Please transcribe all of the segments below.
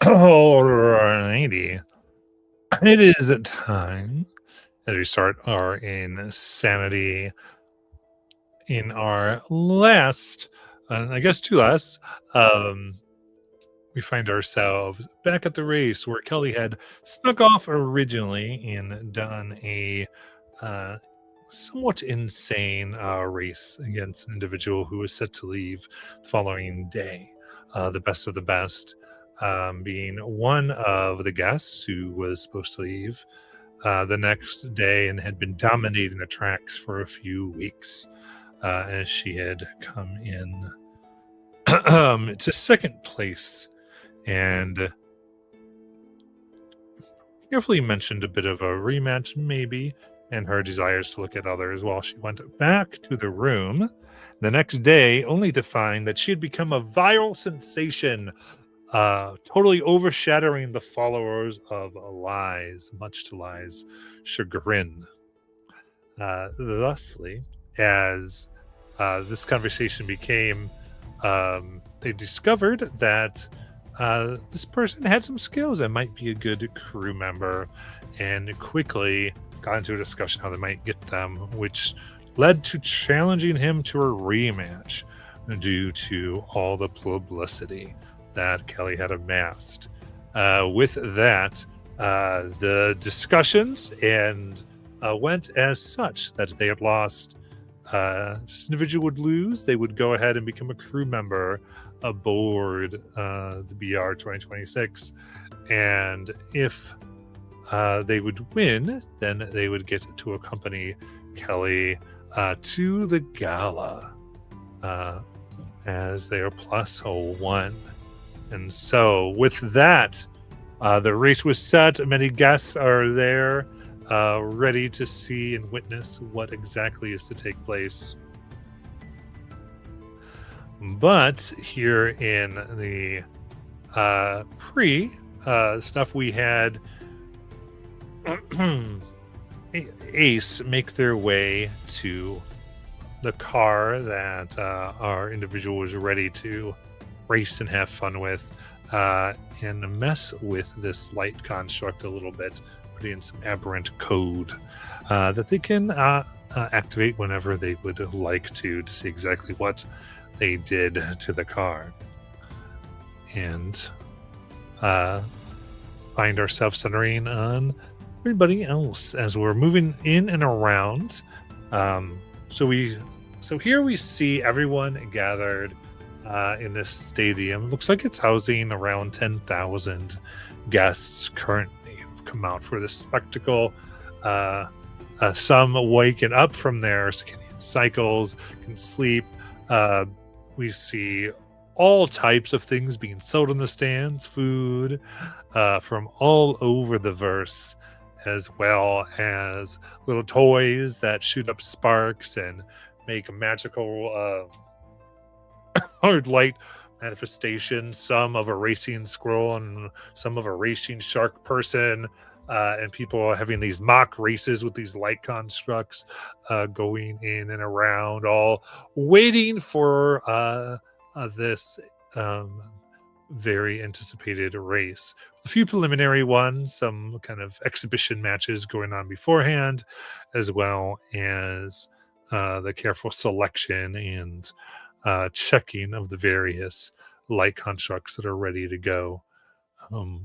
Alrighty. It is time as we start our insanity in our last, I guess two last. Um, we find ourselves back at the race where Kelly had snuck off originally and done a uh, somewhat insane race against an individual who was set to leave the following day. The best of the best being one of the guests who was supposed to leave the next day and had been dominating the tracks for a few weeks as she had come in to second place and carefully mentioned a bit of a rematch, maybe, and her desires to look at others while she went back to the room the next day, only to find that she had become a viral sensation, totally overshadowing the followers of Lies, much to Lies' chagrin. Thusly, as this conversation became, they discovered that this person had some skills and might be a good crew member, and quickly got into a discussion how they might get them, which led to challenging him to a rematch due to all the publicity that Kelly had amassed. With that, the discussions and went as such that they had lost. This individual would lose. They would go ahead and become a crew member aboard the BR 2026. And if they would win, then they would get to accompany Kelly to the gala as they are +1. And so, with that, the race was set. Many guests are there, ready to see and witness what exactly is to take place. But here in the pre stuff, we had Ace make their way to the car that our individual was ready to race and have fun with, and mess with this light construct a little bit, putting in some aberrant code that they can activate whenever they would like to see exactly what they did to the car. And find ourselves centering on everybody else as we're moving in and around. So here we see everyone gathered in this stadium. Looks like it's housing around 10,000 guests currently who've come out for this spectacle. Some waking up from their circadian cycles, can sleep. We see all types of things being sold in the stands, food from all over the verse, as well as little toys that shoot up sparks and make magical hard light manifestations, some of a racing squirrel and some of a racing shark person, and people having these mock races with these light constructs going in and around, all waiting for this very anticipated race. A few preliminary ones, some kind of exhibition matches going on beforehand, as well as the careful selection and checking of the various light constructs that are ready to go.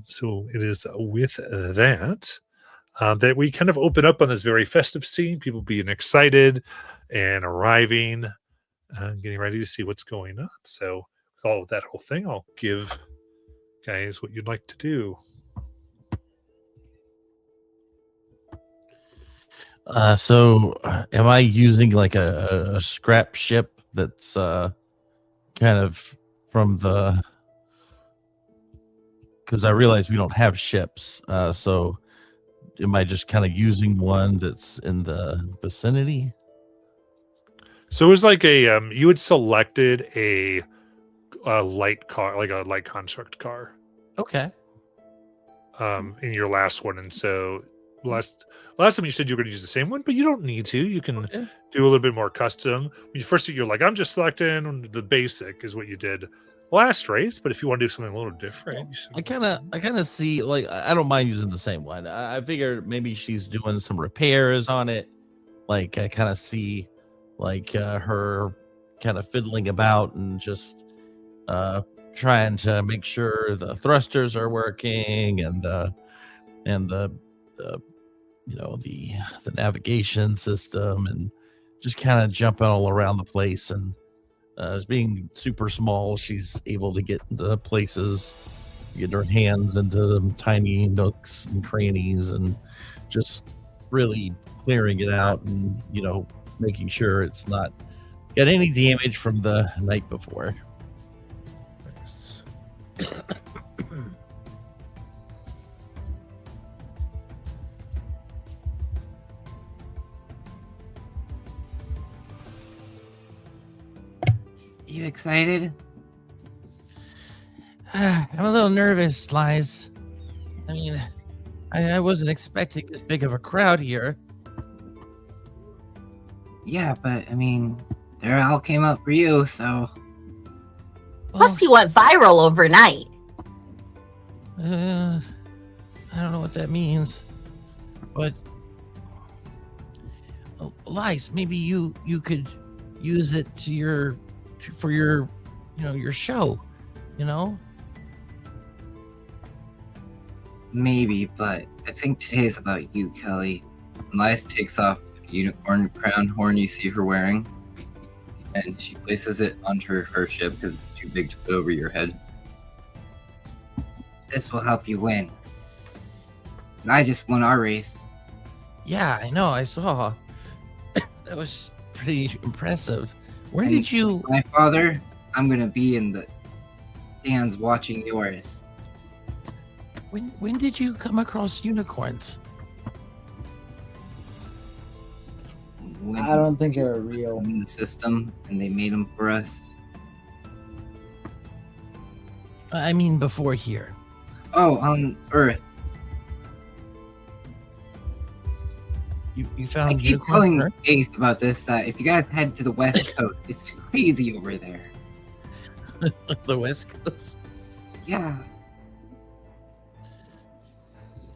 So it is with that that we kind of open up on this very festive scene, people being excited and arriving, getting ready to see what's going on. So with all of that whole thing, I'll give guys what you'd like to do. So am I using like a scrap ship that's kind of from the, because I realize we don't have ships, so am I just kind of using one that's in the vicinity? So it was like a you had selected a light car, like a light construct car, Okay. in your last one, and so last time you said you were going to use the same one, but you don't need to. You can Okay. do a little bit more custom. When you first you're like, I'm just selecting the basic is what you did last race. But if you want to do something a little different, you should. I kind of see like I don't mind using the same one. I figured maybe she's doing some repairs on it. Like I kind of see like her kind of fiddling about and just trying to make sure the thrusters are working and the you know the navigation system and just kind of jumping all around the place and as being super small, she's able to get into places, get her hands into them tiny nooks and crannies, and just really clearing it out and, you know, making sure it's not got any damage from the night before. You excited? I'm a little nervous, Lies. I mean, I wasn't expecting this big of a crowd here. Yeah, but I mean, they all came up for you, so Well, Plus, he went viral overnight. I don't know what that means, but Lies, maybe you could use it for your, you know, your show, you know. maybe, but I think today's about you, Kelly. Elias takes off the unicorn crown horn you see her wearing, and she places it onto her ship because it's too big to put over your head. This will help you win. 'Cause I just won our race. Yeah, I know. I saw. That was pretty impressive. Where And did you? My father, I'm gonna be in the stands watching yours. When did you come across unicorns? When I don't think they're real. in the system, and they made them for us. I mean, before here. Oh, on Earth. You I found keep unicorns telling on Ace about this. That if you guys head to the West Coast, it's crazy over there. Earth? The West Coast. Yeah,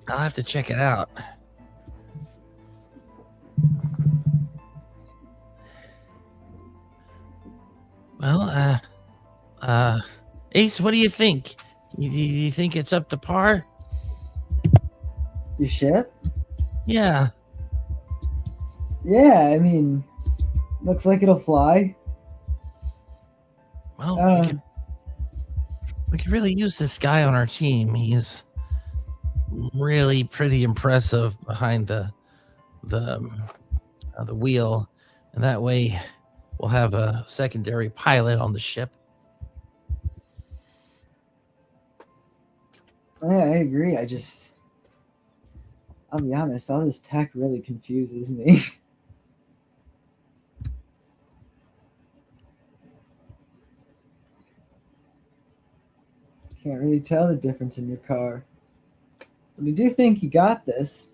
I'll have to check it out. Well, Ace, what do you think? You think it's up to par? Your ship? Yeah. Yeah, I mean, looks like it'll fly. Well, Uh, we could really use this guy on our team. He's really pretty impressive behind the wheel, and that way we'll have a secondary pilot on the ship. Yeah, I agree. I'll be honest, all this tech really confuses me. Can't really tell the difference in your car. But I do think you got this.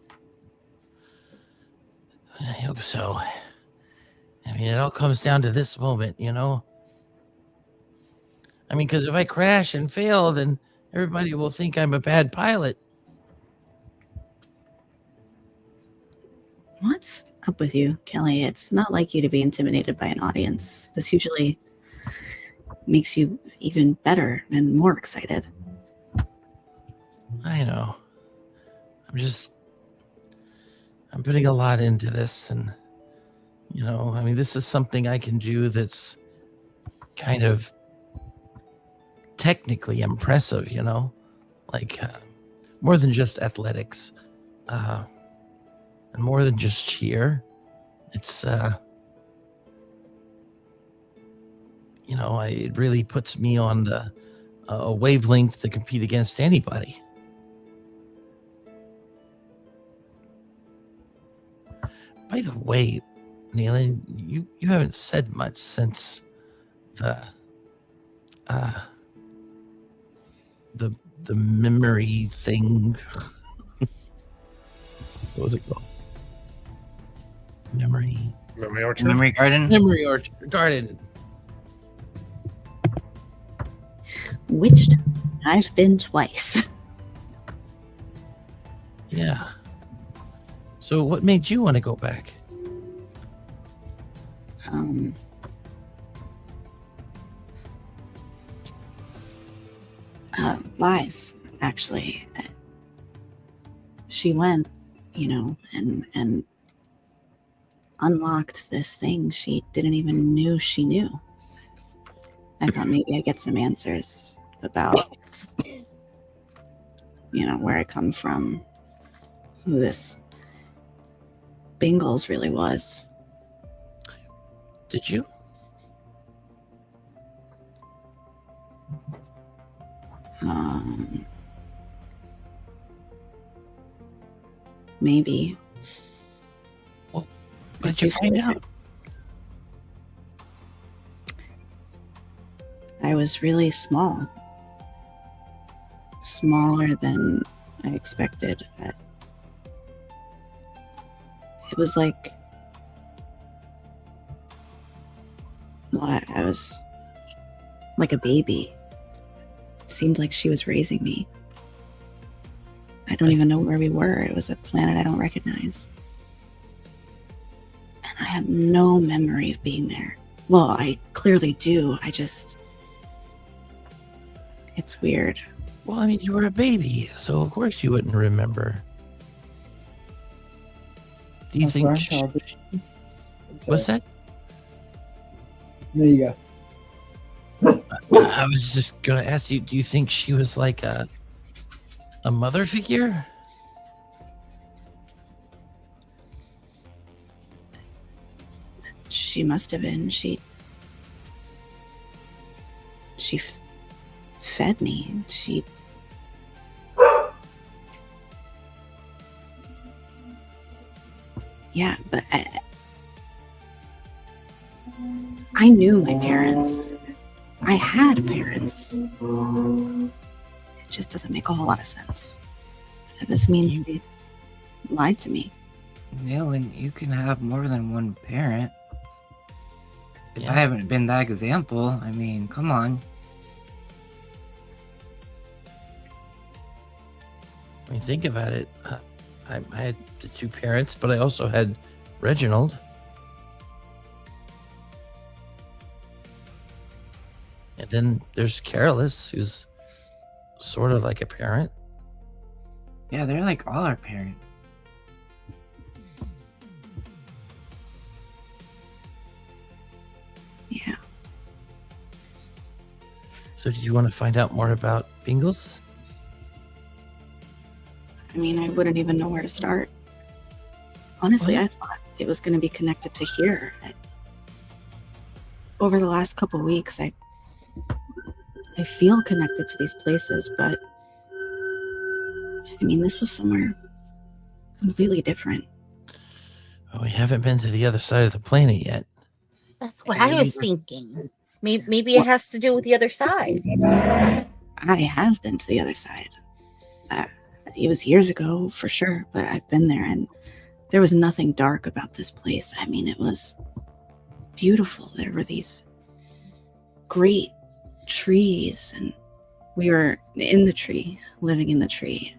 I hope so. I mean, it all comes down to this moment, you know? I mean, because if I crash and fail, then everybody will think I'm a bad pilot. What's up with you, Kelly? It's not like you to be intimidated by an audience. This usually makes you even better and more excited. I know. I'm putting a lot into this, and, you know, I mean, this is something I can do that's kind of technically impressive, you know? Like, more than just athletics. And more than just cheer. It's you know, it really puts me on the a wavelength to compete against anybody. By the way, Nealon, you haven't said much since the memory thing. What was it called? Memory Orchard? Memory Garden. Memory Orchard Garden. Which I've been twice. Yeah. So what made you want to go back? Um, Lies, actually. She went, and unlocked this thing she didn't even knew she knew. I thought maybe I'd get some answers about, where I come from, who this Bingles really was. Did you? Maybe. What did you find out? I was really small. Smaller than I expected. It was like, well, I was like a baby. It seemed like she was raising me. I don't even know where we were. It was a planet I don't recognize. And I have no memory of being there. Well, I clearly do. It's weird. Well, I mean, you were a baby, so of course you wouldn't remember. Do you I'm think? sorry, how old is she? What's that? There you go. I was just gonna ask you. Do you think she was like a mother figure? She must have been. She fed me. Yeah, but I knew my parents. I had parents. It just doesn't make a whole lot of sense. This means they lied to me. Nayland, you can have more than one parent. If Yeah. I haven't been that example, I mean, come on. When you think about it, I had the two parents, but I also had Reginald. And then there's Carolus, who's sort of like a parent. Yeah, they're like all our parents. Yeah. So, do you want to find out more about Bingles? I mean, I wouldn't even know where to start. Honestly, What? I thought it was going to be connected to here. Over the last couple weeks, I feel connected to these places, but I mean, this was somewhere completely different. Well, we haven't been to the other side of the planet yet. That's what I was thinking. Maybe it has to do with the other side. I have been to the other side. It was years ago for sure, but I've been there and there was nothing dark about this place. I mean, it was beautiful. There were these great trees and we were in the tree, living in the tree.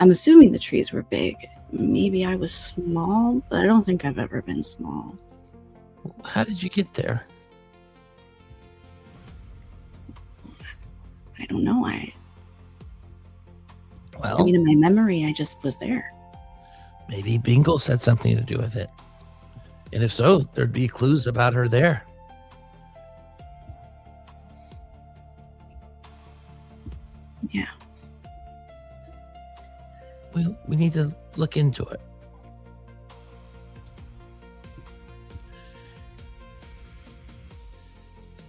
I'm assuming the trees were big. Maybe I was small, but I don't think I've ever been small. How did you get there? I don't know. I Well, mean, in my memory, I just was there. maybe Bingles had something to do with it. And if so, there'd be clues about her there. Yeah. We need to look into it.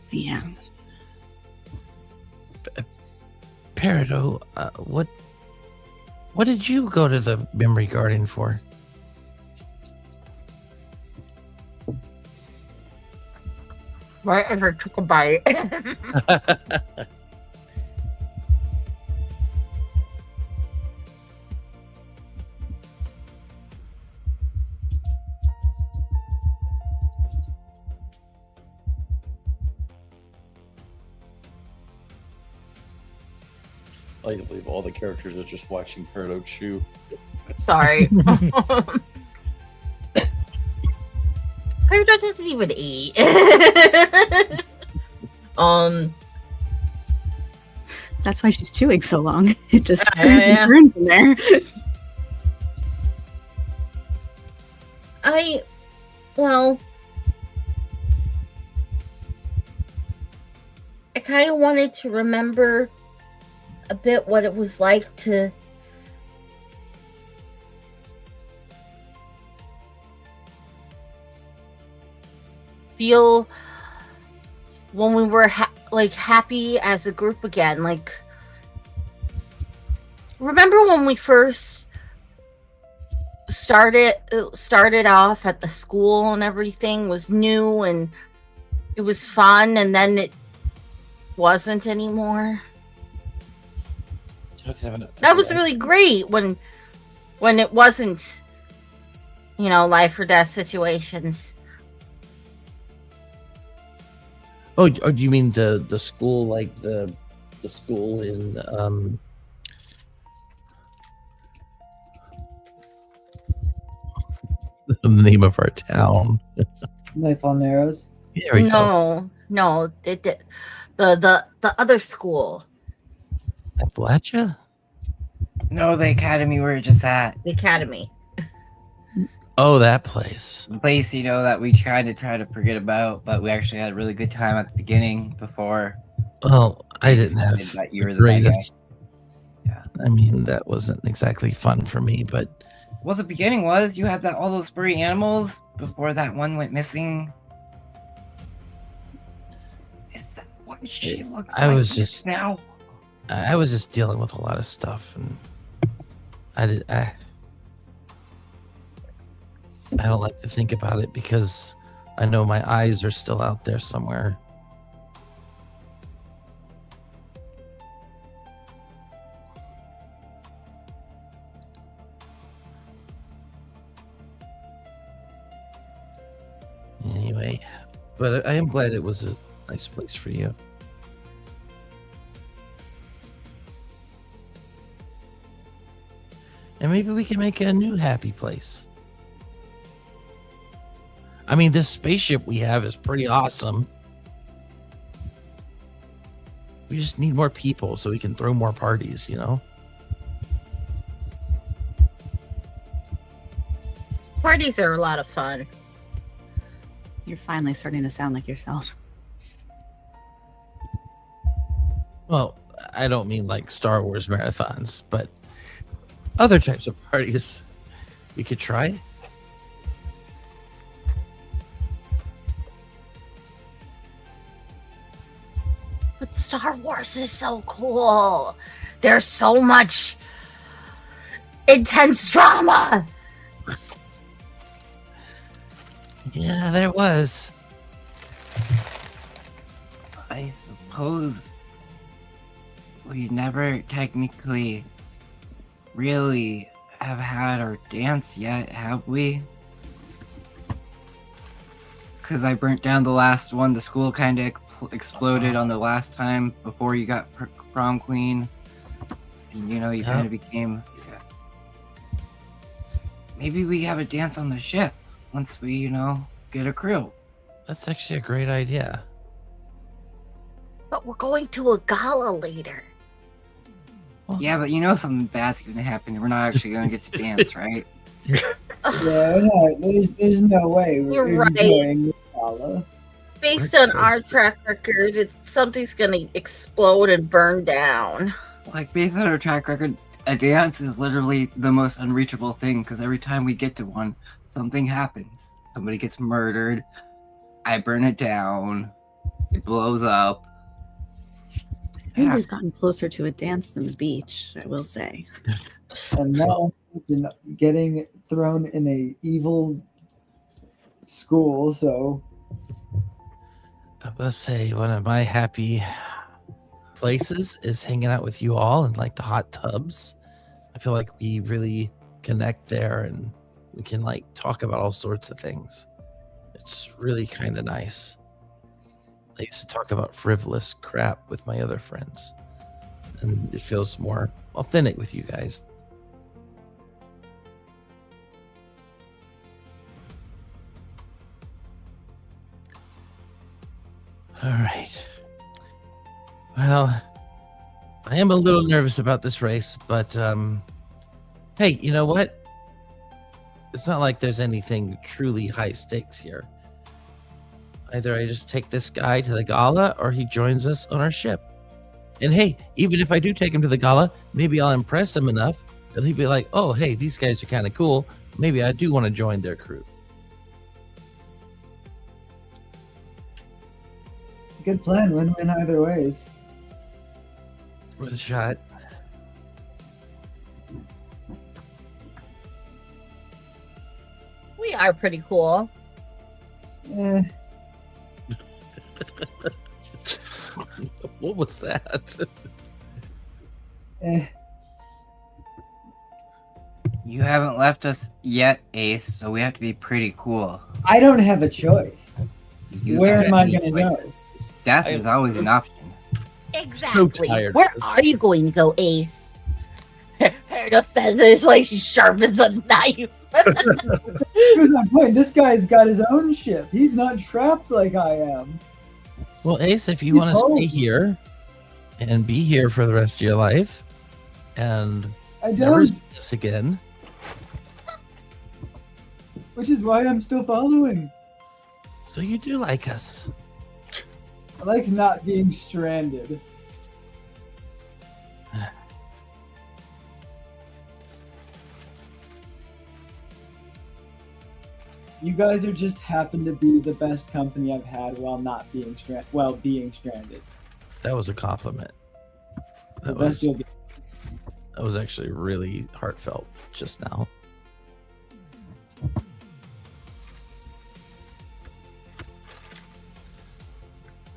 Yeah. Peridot, what did you go to the memory garden for? Right as I took a bite. I can believe all the characters are just watching Perdo chew. Sorry. Claire doesn't even eat. That's why she's chewing so long. It just Yeah, turns yeah. and turns in there. Well, I kind of wanted to remember a bit what it was like to feel when we were happy as a group again. Like, remember when we first started off at the school and everything was new and it was fun, and then it wasn't anymore. That was really great when it wasn't, life or death situations. Oh, do you mean the school, like the school in the name of our town? Knife on arrows. There we go. No, the other school, Appalachia? No, the academy we're just at. the academy. Oh, that place. The place, that we try to forget about, but we actually had a really good time at the beginning before. Well, I they didn't have decided that you were the the bad guy. greatest. Yeah. I mean, that wasn't exactly fun for me, but Well, the beginning was you had all those furry animals before that one went missing. Is that what she looks I like was just- now? I was just dealing with a lot of stuff, and I don't like to think about it because I know my eyes are still out there somewhere. Anyway, but I am glad it was a nice place for you. And maybe we can make a new happy place. I mean, this spaceship we have is pretty awesome. We just need more people so we can throw more parties, Parties are a lot of fun. You're finally starting to sound like yourself. Well, I don't mean like Star Wars marathons, but other types of parties we could try. But Star Wars is so cool. There's so much intense drama. Yeah, there was. I suppose we never technically really have had our dance yet, have we? Because I burnt down the last one. The school kind of exploded on the last time before you got prom queen. And, you kind of became... Maybe we have a dance on the ship once we, get a crew. That's actually a great idea. But we're going to a gala later. Yeah, but something bad's going to happen. We're not actually going to get to dance, right? Yeah, no, there's no way You're we're right. enjoying the gala. Based on our track record, something's going to explode and burn down. Like, based on our track record, a dance is literally the most unreachable thing because every time we get to one, something happens. Somebody gets murdered. I burn it down. It blows up. I think we've gotten closer to a dance than the beach, I will say. And now you're getting thrown in a evil school, so I must say, one of my happy places is hanging out with you all in like the hot tubs. I feel like we really connect there and we can like talk about all sorts of things. It's really kind of nice. I used to talk about frivolous crap with my other friends. and it feels more authentic with you guys. All right. Well, I am a little nervous about this race, but hey, you know what? It's not like there's anything truly high stakes here. Either I just take this guy to the gala or he joins us on our ship. And hey, even if I do take him to the gala, maybe I'll impress him enough that he'll be like, oh, hey, these guys are kind of cool. Maybe I do want to join their crew. Good plan. Win-win either ways. Worth a shot. We are pretty cool. Eh, What was that? eh. You haven't left us yet, Ace, so we have to be pretty cool. I don't have a choice. You Where have am I any going to choice. go? Death is always an option. Exactly. tired. Where are you going to go, Ace? Herda says it's like she sharpens a knife. Here's my point. This guy's got his own ship. He's not trapped like I am. Well, Ace, if you He's want to home. stay here and be here for the rest of your life and I never don't, see us again, which is why I'm still following. so you do like us. I like not being stranded. You guys are just happen to be the best company I've had while not being being stranded. That was a compliment. The That best was, you'll get. that was actually really heartfelt just now.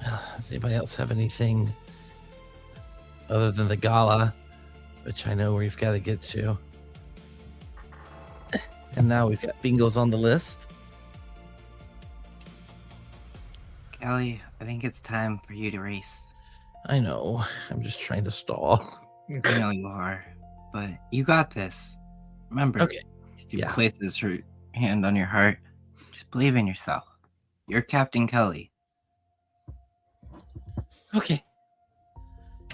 Does anybody else have anything other than the gala, which I know we've got to get to? And now we've got bingos on the list. Kelly, I think it's time for you to race. I know. I'm just trying to stall. I know you are, but you got this. Remember, Okay. if she Yeah. places her hand on your heart, just believe in yourself. You're Captain Kelly. Okay.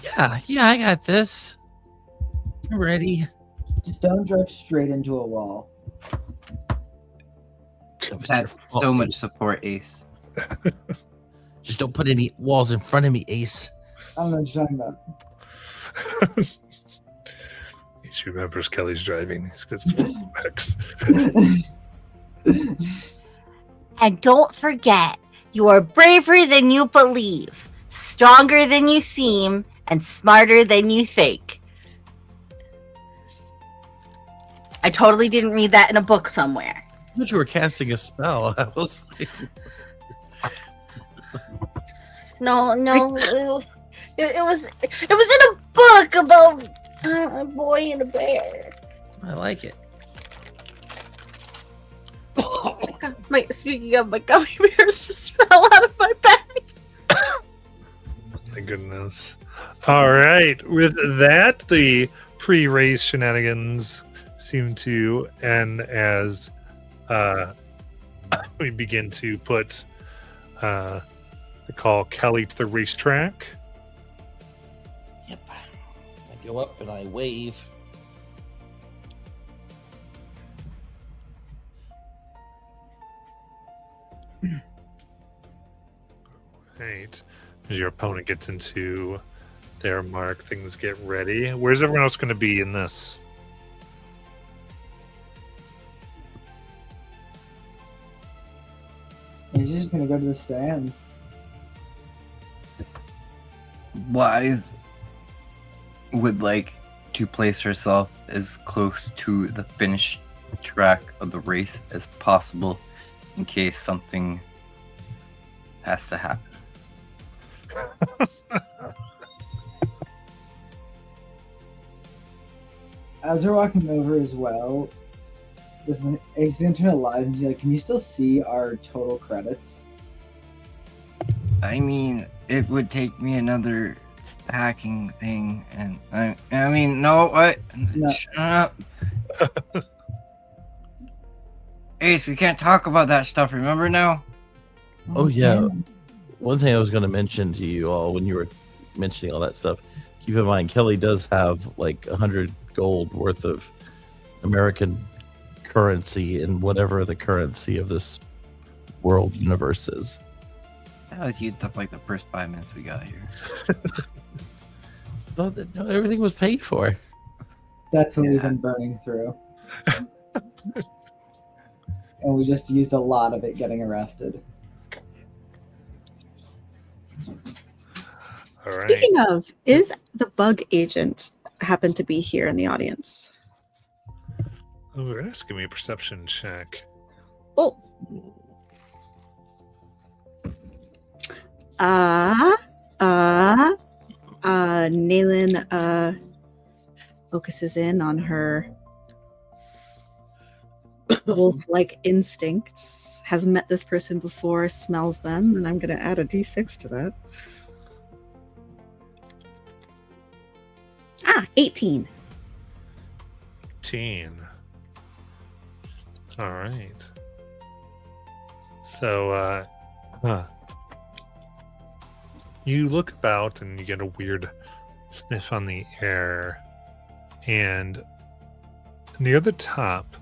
Yeah, I got this. I'm ready. Just don't drive straight into a wall. That was your That's fault, so much Ace. support, Ace. Just don't put any walls in front of me, Ace. I don't know what you're talking about. She remembers Kelly's driving. He's got specs. And don't forget, you are braver than you believe, stronger than you seem, and smarter than you think. I totally didn't read that in a book somewhere. I thought you were casting a spell. I was like, No, it was in a book about a boy and a bear. I like it. Speaking of, my gummy bears just fell out of my bag. My goodness. All right. With that, the pre-race shenanigans seem to end as we begin to put call Kelly to the racetrack. Yep. I go up and I wave. Right. As your opponent gets into their mark, things get ready. Where's everyone else going to be in this? He's just gonna go to the stands. Wise would like to place herself as close to the finish track of the race as possible in case something has to happen. As we're walking over as well, he's gonna turn to Liza and be like, "Can you still see our total credits?" I mean, it would take me another hacking thing, and I mean, no, what? No. Shut up. Ace, we can't talk about that stuff, remember now? Oh, yeah. Okay. One thing I was going to mention to you all when you were mentioning all that stuff, keep in mind Kelly does have like 100 gold worth of American currency in whatever the currency of this world universe is. I was used up like the first 5 minutes we got here. No, everything was paid for. That's what we've Yeah. been burning through. And we just used a lot of it getting arrested. All right. Speaking of, is the bug agent happen to be here in the audience? Oh, we're gonna give me a perception check. Oh. Naylan focuses in on her wolf-like instincts, has met this person before, smells them, and I'm going to add a d6 to that. 18. 18. All right. So, you look about and you get a weird sniff on the air, and near the top,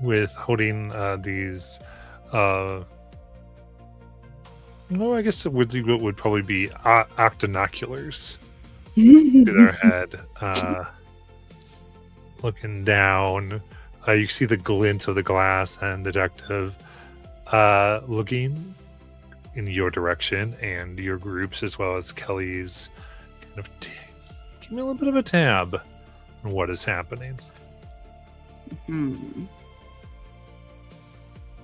with holding these, I guess it would probably be octinoculars to their head, looking down. You see the glint of the glass and the detective looking in your direction and your groups, as well as Kelly's, kind of give me a little bit of a tab on what is happening. Hmm.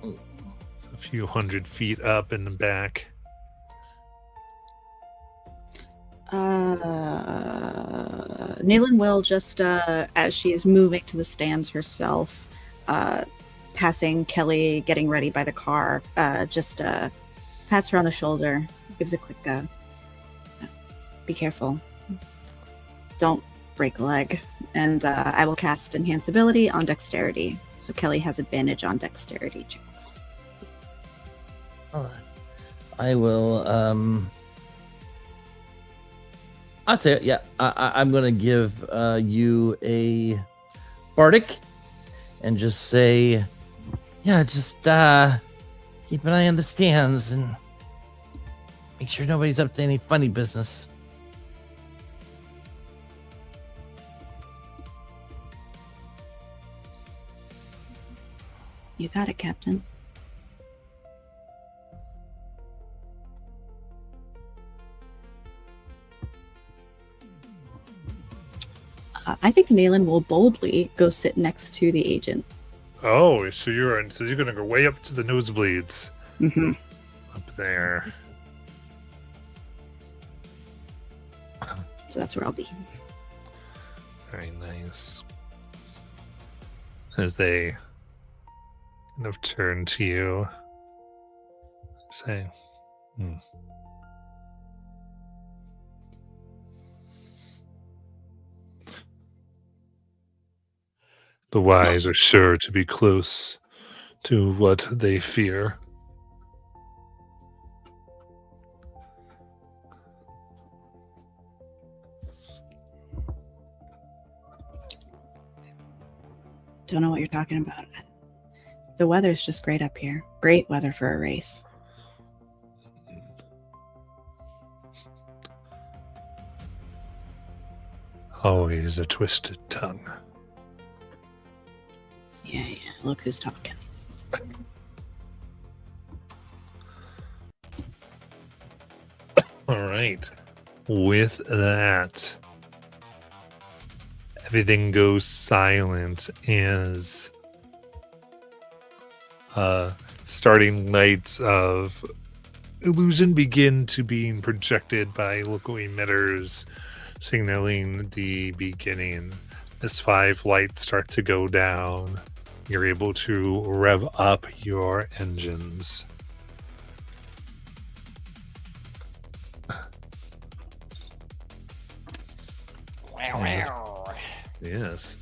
It's a few 100 feet up in the back. Naylan will just, as she is moving to the stands herself, passing Kelly, getting ready by the car, just pats her on the shoulder, gives a quick, be careful. Don't break a leg. And I will cast Enhance Ability on Dexterity. So Kelly has advantage on Dexterity checks. I will, I'll tell you, yeah, I'm going to give you a bardic and just say, yeah, just keep an eye on the stands and make sure nobody's up to any funny business. You got it, Captain. I think Naylan will boldly go sit next to the agent. Oh, so you're gonna go way up to the nosebleeds Mm-hmm. up there. So that's where I'll be. Very nice. As they kind of turn to you, say, the wise are sure to be close to what they fear. Don't know what you're talking about. The weather's just great up here. Great weather for a race. Always a twisted tongue. Yeah. Look who's talking. All right. With that, everything goes silent as starting lights of illusion begin to being projected by local emitters, signaling the beginning. As 5 lights start to go down, you're able to rev up your engines. Yes.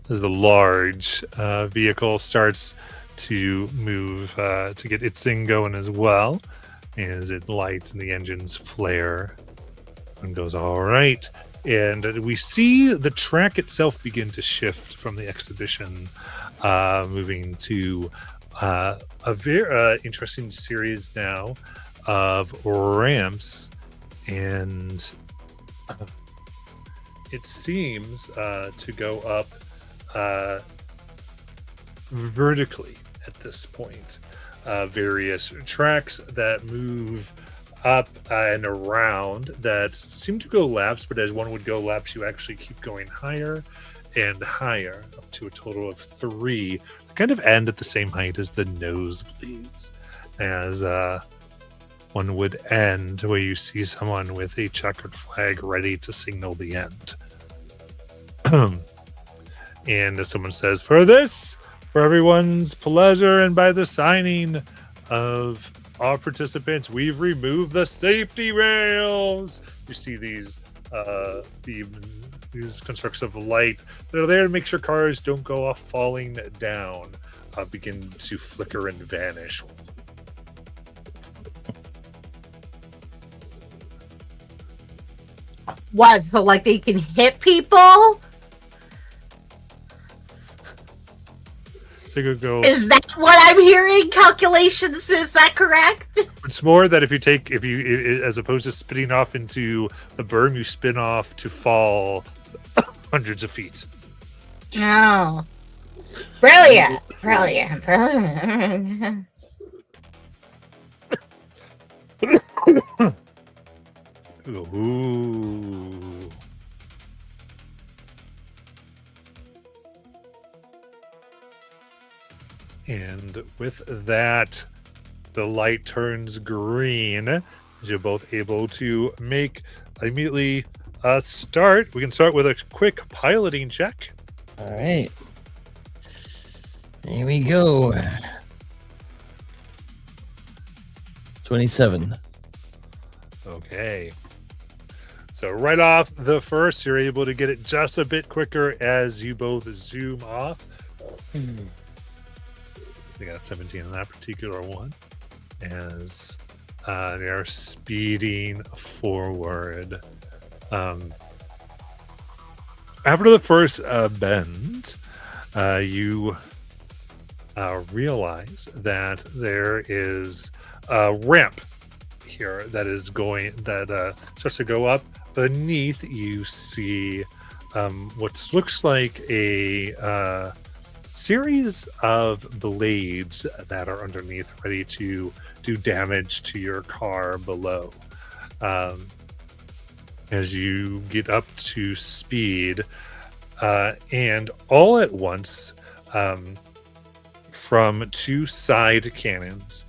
As the large vehicle starts to move to get its thing going as well, as it lights and the engines flare and goes, all right. And we see the track itself begin to shift from the exhibition, moving to a very interesting series now of ramps. And it seems to go up vertically at this point. Various tracks that move up and around that seem to go laps, but as one would go laps, you actually keep going higher and higher up to a total of 3. They kind of end at the same height as the nosebleeds, as one would end where you see someone with a checkered flag ready to signal the end. And as someone says, for everyone's pleasure and by the signing of all participants, we've removed the safety rails. You see these these constructs of light that are there to make sure cars don't go off falling down, begin to flicker and vanish. What? So like they can hit people? So you could go. Is that what I'm hearing? Calculations? Is that correct? It's more that if you as opposed to spinning off into the berm, you spin off to fall hundreds of feet. No. Brilliant. Brilliant. Brilliant. Ooh. And with that, the light turns green. You're both able to make immediately a start. We can start with a quick piloting check. All right. Here we go. 27. Okay. So right off the first, you're able to get it just a bit quicker as you both zoom off. They got 17 on that particular one as they are speeding forward. After the first bend, you realize that there is a ramp here that is going that starts to go up. Beneath, you see what looks like a series of blades that are underneath, ready to do damage to your car below. As you get up to speed, and all at once, from 2 side cannons,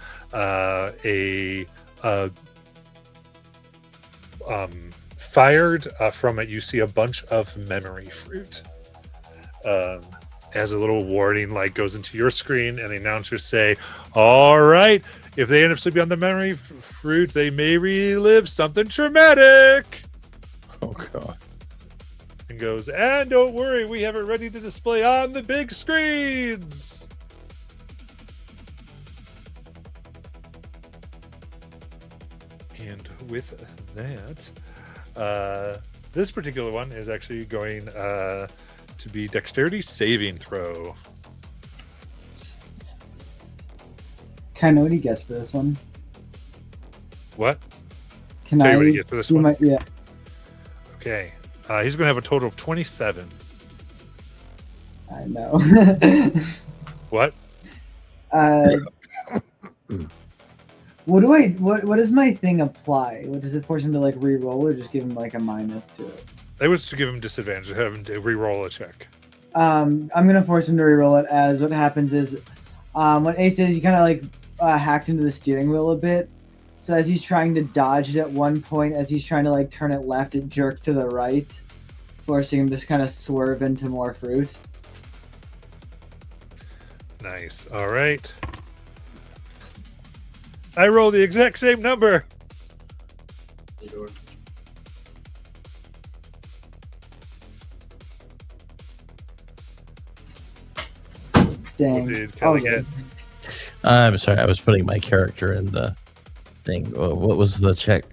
fired from it, you see a bunch of memory fruit. As a little warning light goes into your screen, and the announcers say, all right, if they end up sleeping on the memory fruit, they may relive something traumatic. Oh, God. And goes, and don't worry, we have it ready to display on the big screens. And with that, this particular one is actually going to be dexterity saving throw. Kind of what he gets for this one. What? Can Tell you I? what he gets for this do one? yeah. Okay. He's going to have a total of 27. I know. What? What does my thing apply? What does it force him to like re-roll, or just give him like a minus to it? It was to give him disadvantage, to have him to re-roll a check. I'm gonna force him to re-roll it. As what happens is, when Ace did, he kind of like hacked into the steering wheel a bit. So as he's trying to dodge it at one point, as he's trying to like turn it left, it jerked to the right, forcing him to kind of swerve into more fruit. Nice. All right. I rolled the exact same number. Dang. did Kelly get? I'm sorry, I was putting my character in the thing. What was the check?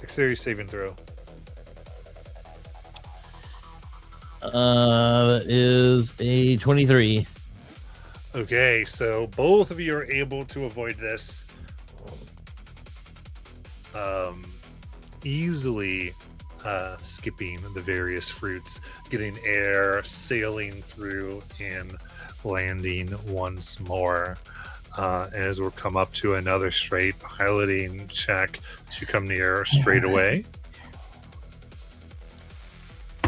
Dexterity saving throw. That is a 23. Okay, so both of you are able to avoid this easily, skipping the various fruits, getting air, sailing through, and landing once more. As we'll come up to another straight piloting check to come near straight away.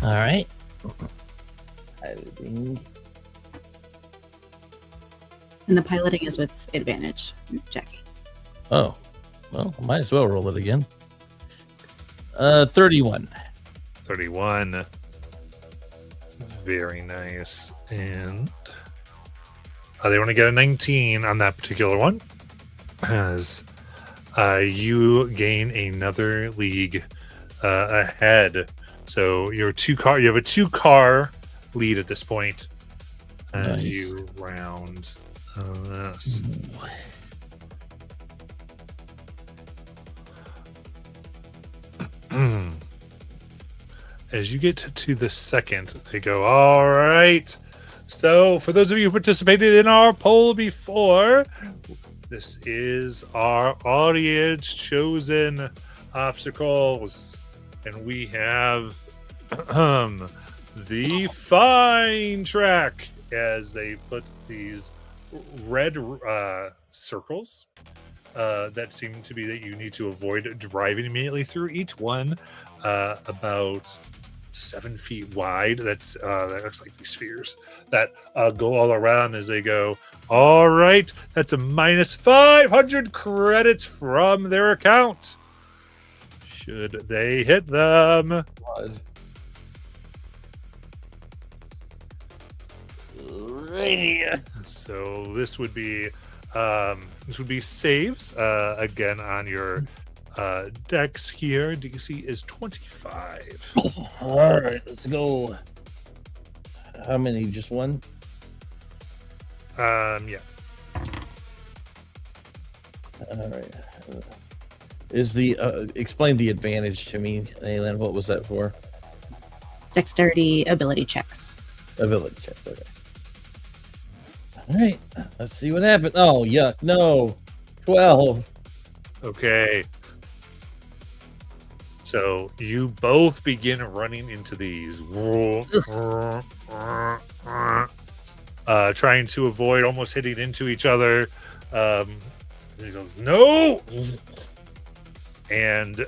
All right. Piloting. And the piloting is with advantage, Jackie. Oh, well, might as well roll it again. 31. 31. Very nice. And they want to get a 19 on that particular one, as you gain another league ahead. So you have a 2-car lead at this point as Nice. you round this. As you get to the second, they go, all right. So for those of you who participated in our poll before, this is our audience chosen obstacles. And we have the fine track, as they put these red circles that seem to be that you need to avoid driving immediately through. Each one about 7 feet wide. That looks like these spheres that go all around as they go. All right, that's a minus 500 credits from their account. Should they hit them? So this would be saves again on your dex here. DC is 25. All right, let's go. How many? Just one? Yeah. All right. Is the explain the advantage to me, Aylin? What was that for? Dexterity ability checks. Ability check. Okay. All right, let's see what happens. Oh, yuck! No, 12. Okay. So you both begin running into these, trying to avoid almost hitting into each other. He goes, no, and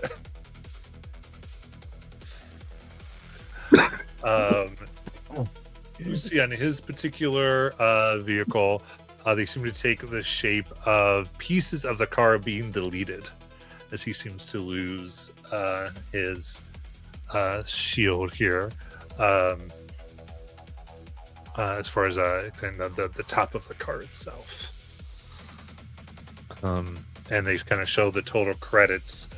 you see on his particular vehicle, they seem to take the shape of pieces of the car being deleted, as he seems to lose his shield here, as far as kind of the top of the car itself. And they kind of show the total credits.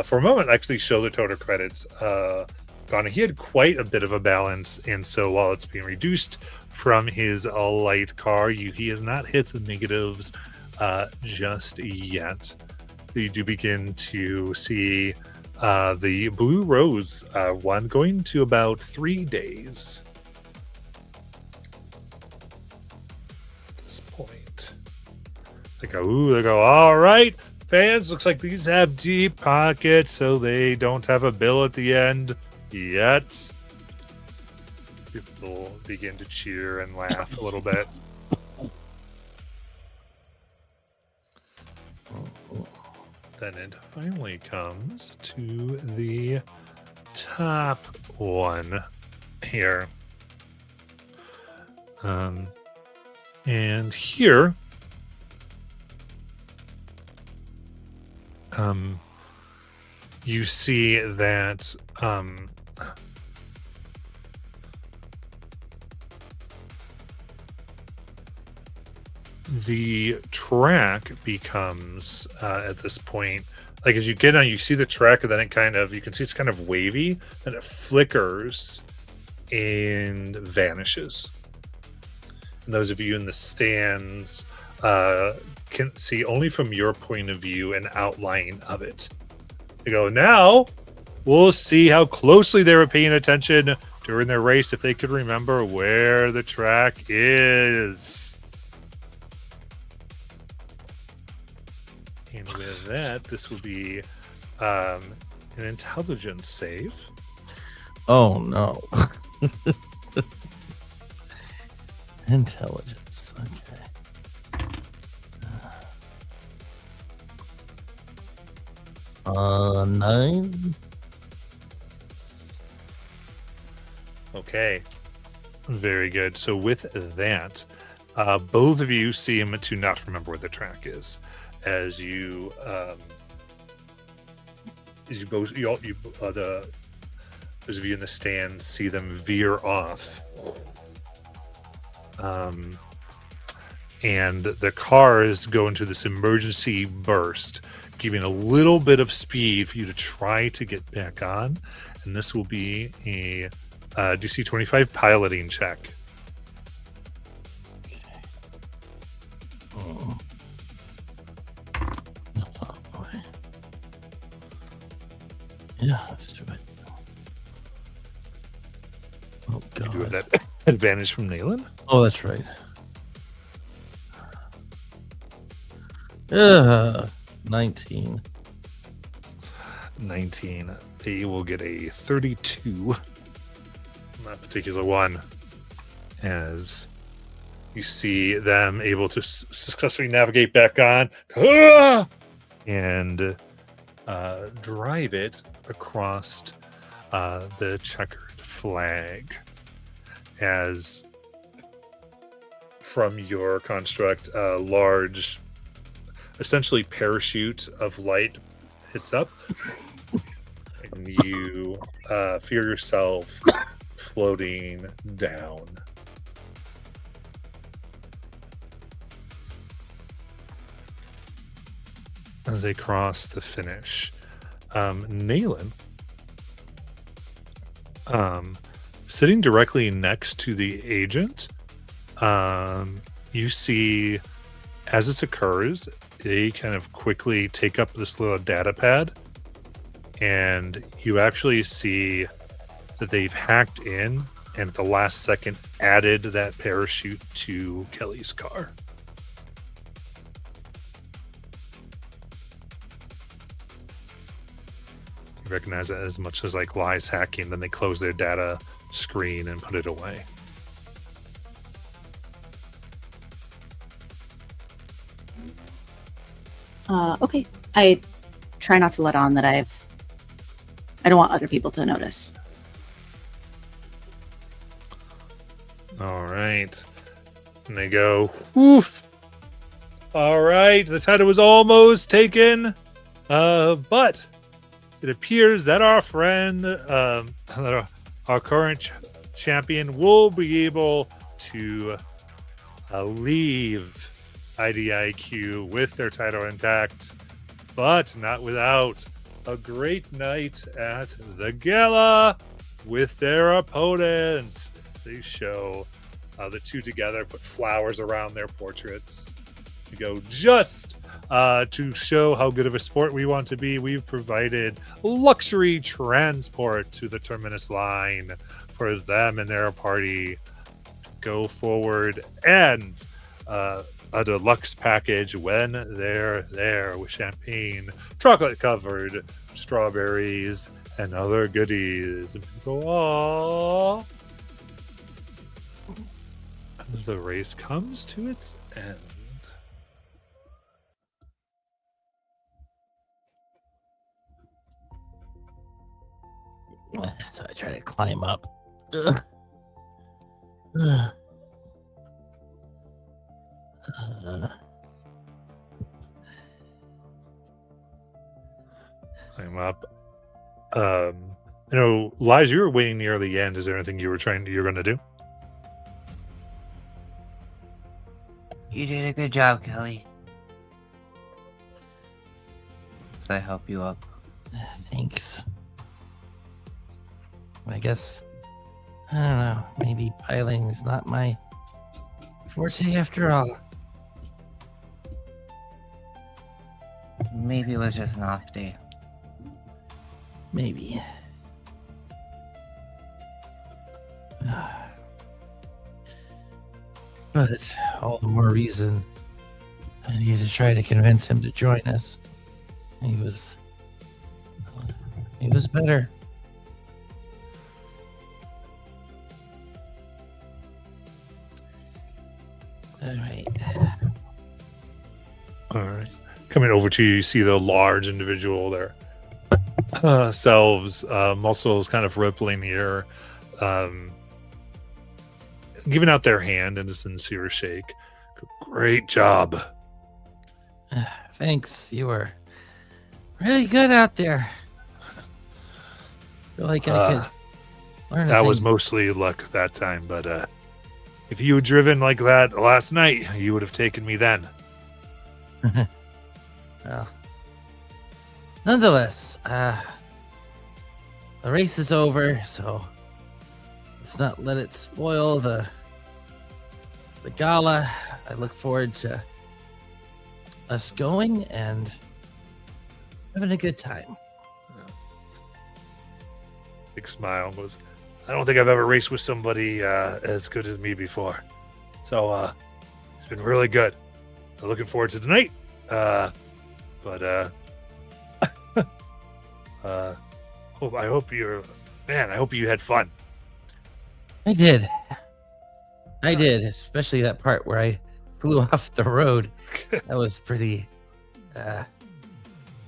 For a moment, actually show the total credits. Gone. He had quite a bit of a balance, and so while it's being reduced from his light car, he has not hit the negatives just yet. You do begin to see the Blue Rose one going to about 3 days. At this point, they go, all right, fans, looks like these have deep pockets, so they don't have a bill at the end yet. People begin to cheer and laugh a little bit. Then it finally comes to the top one here. And here, you see that the track becomes at this point, like as you get on, you see the track, and then it kind of, you can see it's kind of wavy, then it flickers and vanishes. And those of you in the stands can see only from your point of view an outline of it. They go, now we'll see how closely they were paying attention during their race, if they could remember where the track is. And with that, this will be an intelligence save. Oh no. Intelligence. Okay. 9. Okay. Very good. So with that, both of you seem to not remember where the track is. As you both, those of you in the stand see them veer off. And the cars go into this emergency burst, giving a little bit of speed for you to try to get back on. And this will be a DC 25 piloting check. Oh. Oh, boy. Yeah, let's do it. Oh You do have god. that advantage from Nayland. Oh, that's right. 19. 19. They will get a 32 on that particular one, as you see them able to successfully navigate back on and drive it across the checkered flag. As from your construct, a large, essentially parachute of light hits up, and you feel yourself floating down. As they cross the finish, Nayland, sitting directly next to the agent, you see, as this occurs, they kind of quickly take up this little data pad, and you actually see that they've hacked in and at the last second added that parachute to Kelly's car. You recognize it as much as like Lies hacking, then they close their data screen and put it away. Okay. I try not to let on that I don't want other people to notice. All right. And they go, woof. All right. The title was almost taken. But it appears that our friend, our current champion, will be able to leave IDIQ with their title intact, but not without a great night at the gala with their opponent. They show the two together, put flowers around their portraits. We go, just to show how good of a sport we want to be, we've provided luxury transport to the Terminus line for them and their party to go forward, and a deluxe package when they're there with champagne, chocolate covered strawberries, and other goodies. And people go, aww. As the race comes to its end. So I try to climb up. Ugh. Ugh. Climb up. Lies, you were waiting near the end. Is there anything you're going to do? You did a good job, Kelly. Does I help you up? Thanks. I guess, I don't know, maybe piloting is not my Forte after all. Maybe it was just an off day. Maybe. But all the more reason I need to try to convince him to join us. He was better. All right. All right. Coming over to you, you see the large individual there. Selves, muscles kind of rippling here, giving out their hand in a sincere shake. Great job. Thanks. You were really good out there. Feel like I could learn a That was thing. mostly luck that time, but if you had driven like that last night, you would have taken me then. Well, nonetheless, the race is over, so let's not let it spoil the gala. I look forward to us going and having a good time. Big smile goes, I don't think I've ever raced with somebody as good as me before. So it's been really good. I'm looking forward to tonight. I hope you had fun. I did, especially that part where I flew off the road. That was pretty,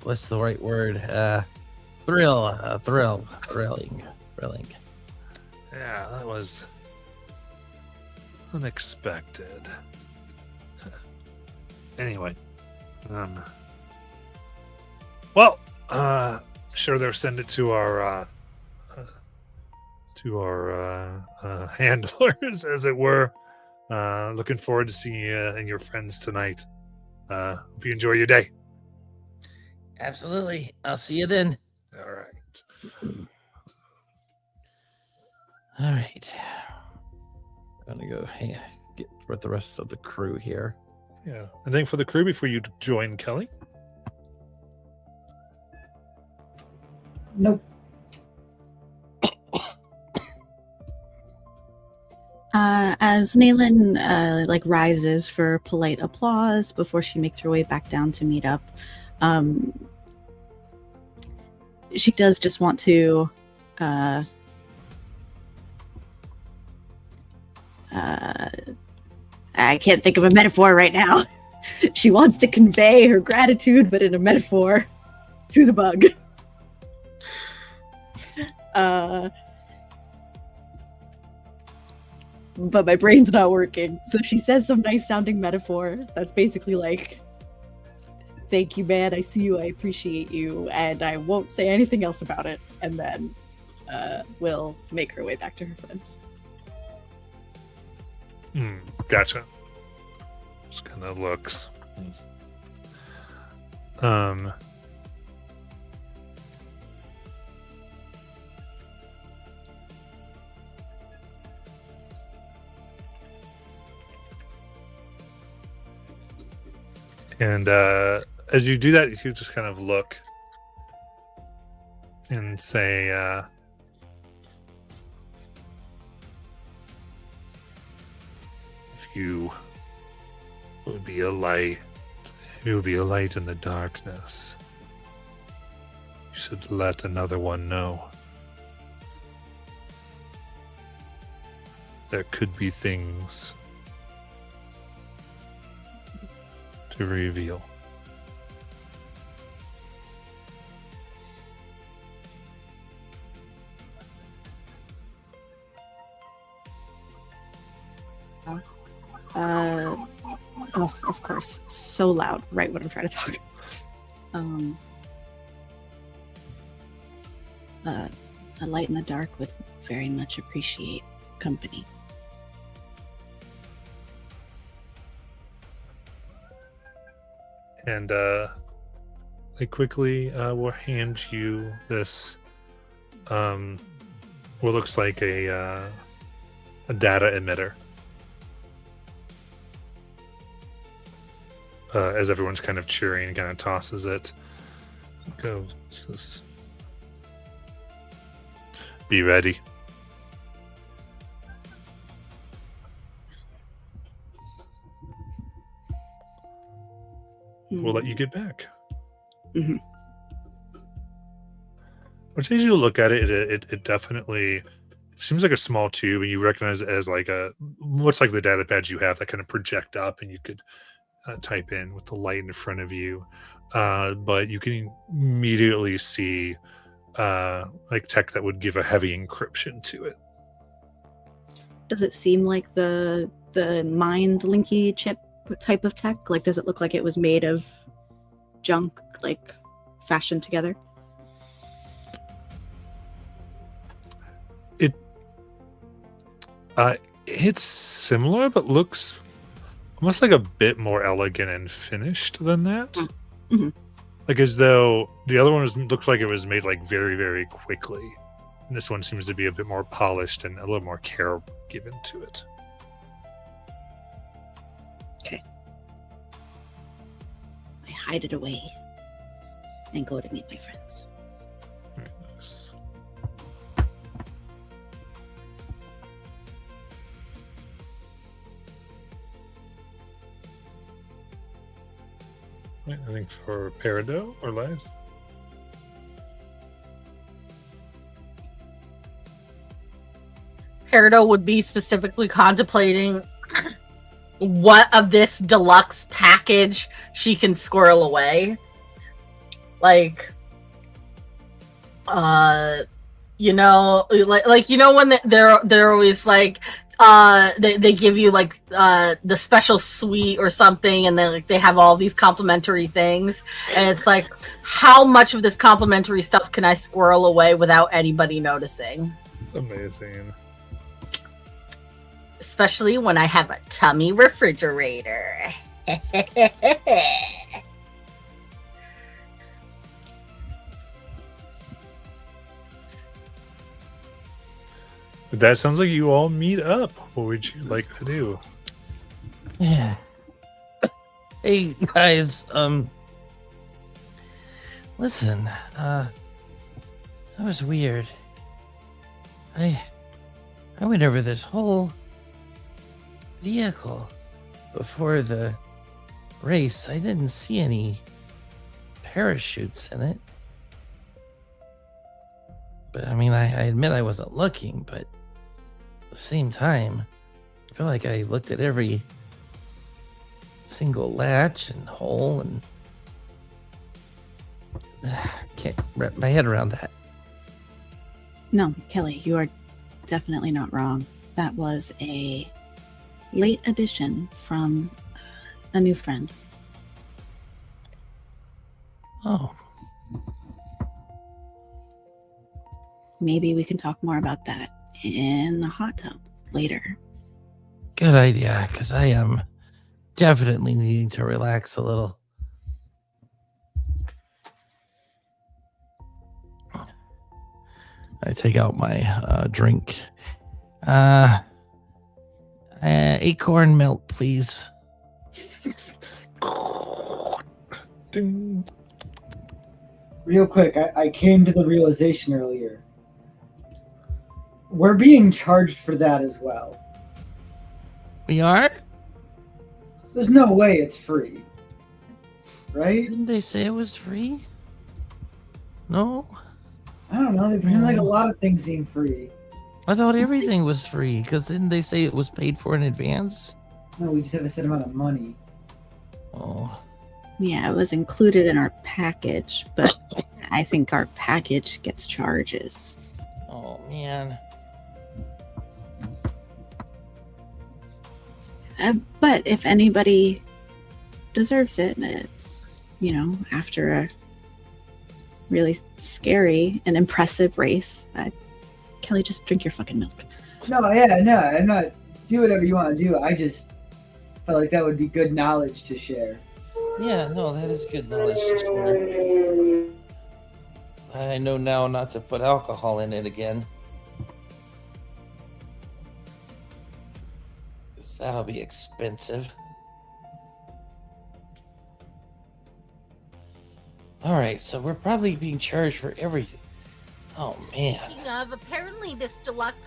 what's the right word? Thrilling. Yeah, that was unexpected. Anyway, sure they'll send it to our handlers, as it were. Looking forward to seeing you and your friends tonight. Hope you enjoy your day. Absolutely. I'll see you then. All right. All right. I'm gonna go get with the rest of the crew here. Yeah. Anything for the crew before you join Kelly? Nope. As Naylin rises for polite applause before she makes her way back down to meet up, she does just want to I can't think of a metaphor right now. She wants to convey her gratitude, but in a metaphor to the bug. But my brain's not working. So she says some nice sounding metaphor that's basically like, thank you, man. I see you. I appreciate you. And I won't say anything else about it. And then will make her way back to her friends. Gotcha. Just kind of looks. And as you do that, you just kind of look and say, if you would be a light, you would be a light in the darkness, you should let another one know. There could be things to reveal. Of course, so loud, right when I'm trying to talk. A light in the dark would very much appreciate company. And they quickly will hand you this what looks like a data emitter. as everyone's kind of cheering and kind of tosses it. Goes. Be ready. We'll let you get back. Mhm. Which, as you look at it, it definitely seems like a small tube, and you recognize it as like what's like the data pads you have that kind of project up, and you could type in with the light in front of you. But you can immediately see like tech that would give a heavy encryption to it. Does it seem like the mind linky chip type of tech? Like, does it look like it was made of junk, like fashioned together? It's similar, but looks almost like a bit more elegant and finished than that. Mm-hmm. Like as though the other one looks like it was made like very, very quickly. And this one seems to be a bit more polished and a little more care given to it. Okay. I hide it away and go to meet my friends. Very nice. Right, I think for Peridot or Lies. Peridot would be specifically contemplating what of this deluxe package she can squirrel away. Like, you know, like you know when they're always like, they give you like the special suite or something, and then like they have all these complimentary things, and it's like, how much of this complimentary stuff can I squirrel away without anybody noticing? Amazing. Especially when I have a tummy refrigerator. That sounds like you all meet up. What would you like to do? Yeah. Hey guys, listen, that was weird. I went over this whole vehicle before the race. I didn't see any parachutes in it. But I mean, I admit I wasn't looking, but at the same time, I feel like I looked at every single latch and hole and can't wrap my head around that. No, Kelly, you are definitely not wrong. That was a late addition from a new friend. Oh, Maybe we can talk more about that in the hot tub later. good idea, because I am definitely needing to relax a little. I take out my drink. Acorn melt, please. Ding. Real quick, I came to the realization earlier. We're being charged for that as well. We are? There's no way it's free. Right? Didn't they say it was free? No? I don't know. They pretend like a lot of things seem free. I thought everything was free, because didn't they say it was paid for in advance? No, we just have a set amount of money. Oh. Yeah, it was included in our package, but I think our package gets charges. Oh, man. But if anybody deserves it, it's, you know, after a really scary and impressive race. Kelly, just drink your fucking milk. No, yeah, no, I'm not. Do whatever you want to do. I just felt like that would be good knowledge to share. Yeah, no, that is good knowledge to share. I know now not to put alcohol in it again. 'Cause that'll be expensive. All right, so we're probably being charged for everything. Oh man. Speaking of, apparently this deluxe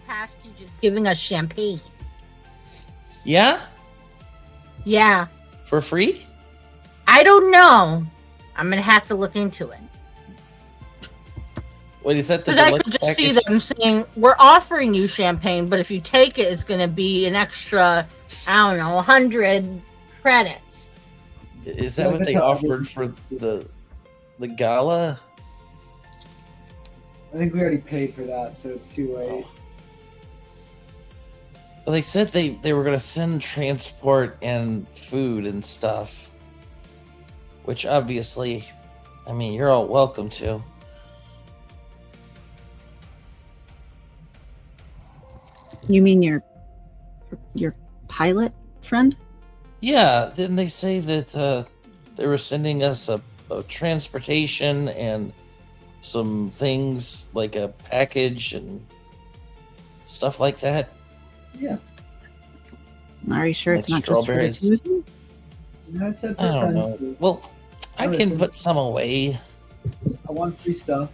package is giving us champagne. Yeah, Yeah, for free. I don't know. I'm gonna have to look into it. What is that? The Because I deluxe could just see package? them saying, "We're offering you champagne, but if you take it, it's gonna be an extra, I don't know, 100 credits." Is Yeah, that what that's they how offered for everything- the gala? I think we already paid for that, so it's too late. Well, they said they were gonna send transport and food and stuff, which obviously, I mean, you're all welcome to. You mean your pilot friend? Yeah, didn't they say that they were sending us a transportation and some things like a package and stuff like that? Yeah, Are you sure Like it's not just for the strawberries. two of you? no, it's for I don't friends know. too. Well, I Oh, can it's- put some away. I want free stuff.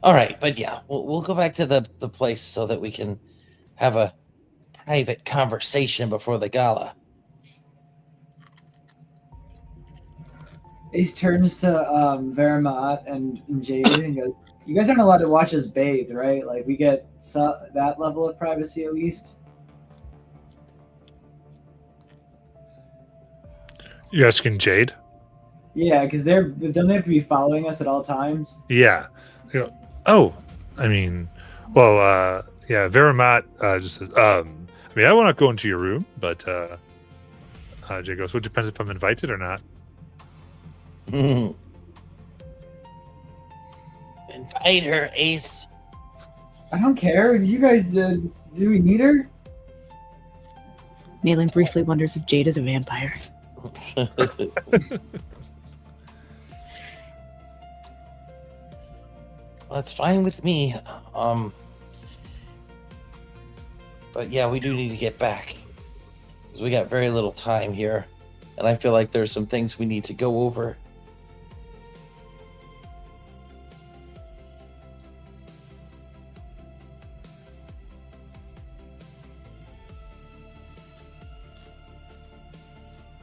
All right, but yeah, we'll go back to the place so that we can have a private conversation before the gala. Ace turns to Veramat and Jade and goes, "You guys aren't allowed to watch us bathe, right? Like we get that level of privacy at least." You asking Jade? Yeah, because don't they have to be following us at all times? Yeah. You know, oh, I mean, well, yeah. Veramat just says, I mean, I want to go into your room, but Jade goes, "Well, it depends if I'm invited or not." Invite her, Ace. I don't care. Do you guys do we need her? Malin briefly wonders if Jade is a vampire. That's fine with me. But yeah, we do need to get back because we got very little time here, and I feel like there's some things we need to go over.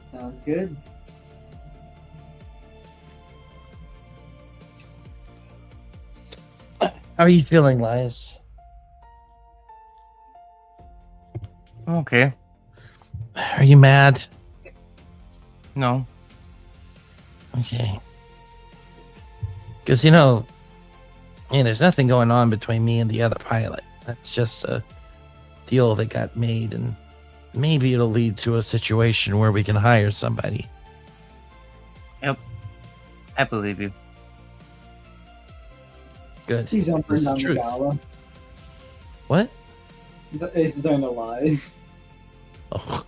Sounds good. How are you feeling, Lias? Okay. Are you mad? No. Okay. Because, you know, there's nothing going on between me and the other pilot. That's just a deal that got made, and maybe it'll lead to a situation where we can hire somebody. I believe you. Good. Please don't This burn is down the truth. gala. What? Ace is starting to lies. Oh.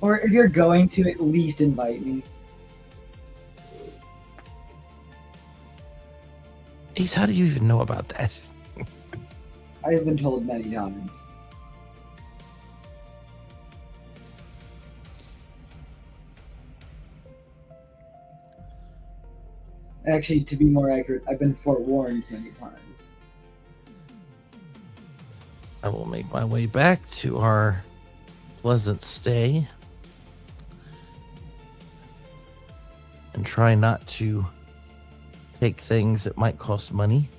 Or if you're going to, at least invite me. Ace, how do you even know about that? I have been told many times. Actually, to be more accurate, I've been forewarned many times. I will make my way back to our pleasant stay and try not to take things that might cost money.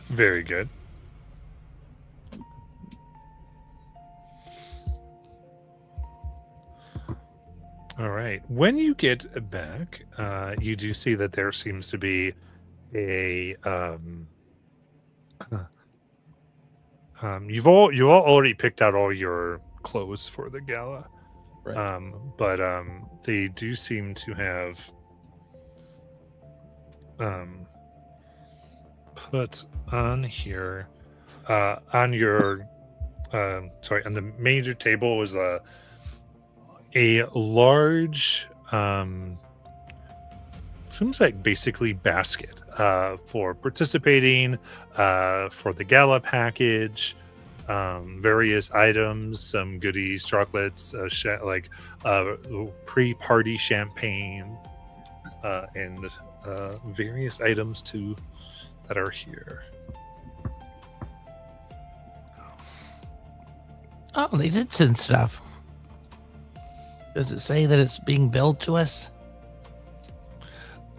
Very good. All right. When you get back, you do see that there seems to be a you all already picked out all your clothes for the gala. Right. But they do seem to have put on here on your sorry, on the major table was a a large, seems like basically basket for participating, for the gala package, various items, some goodies, chocolates, pre-party champagne, and various items too that are here. Oh, they did send stuff. Does it say that it's being billed to us?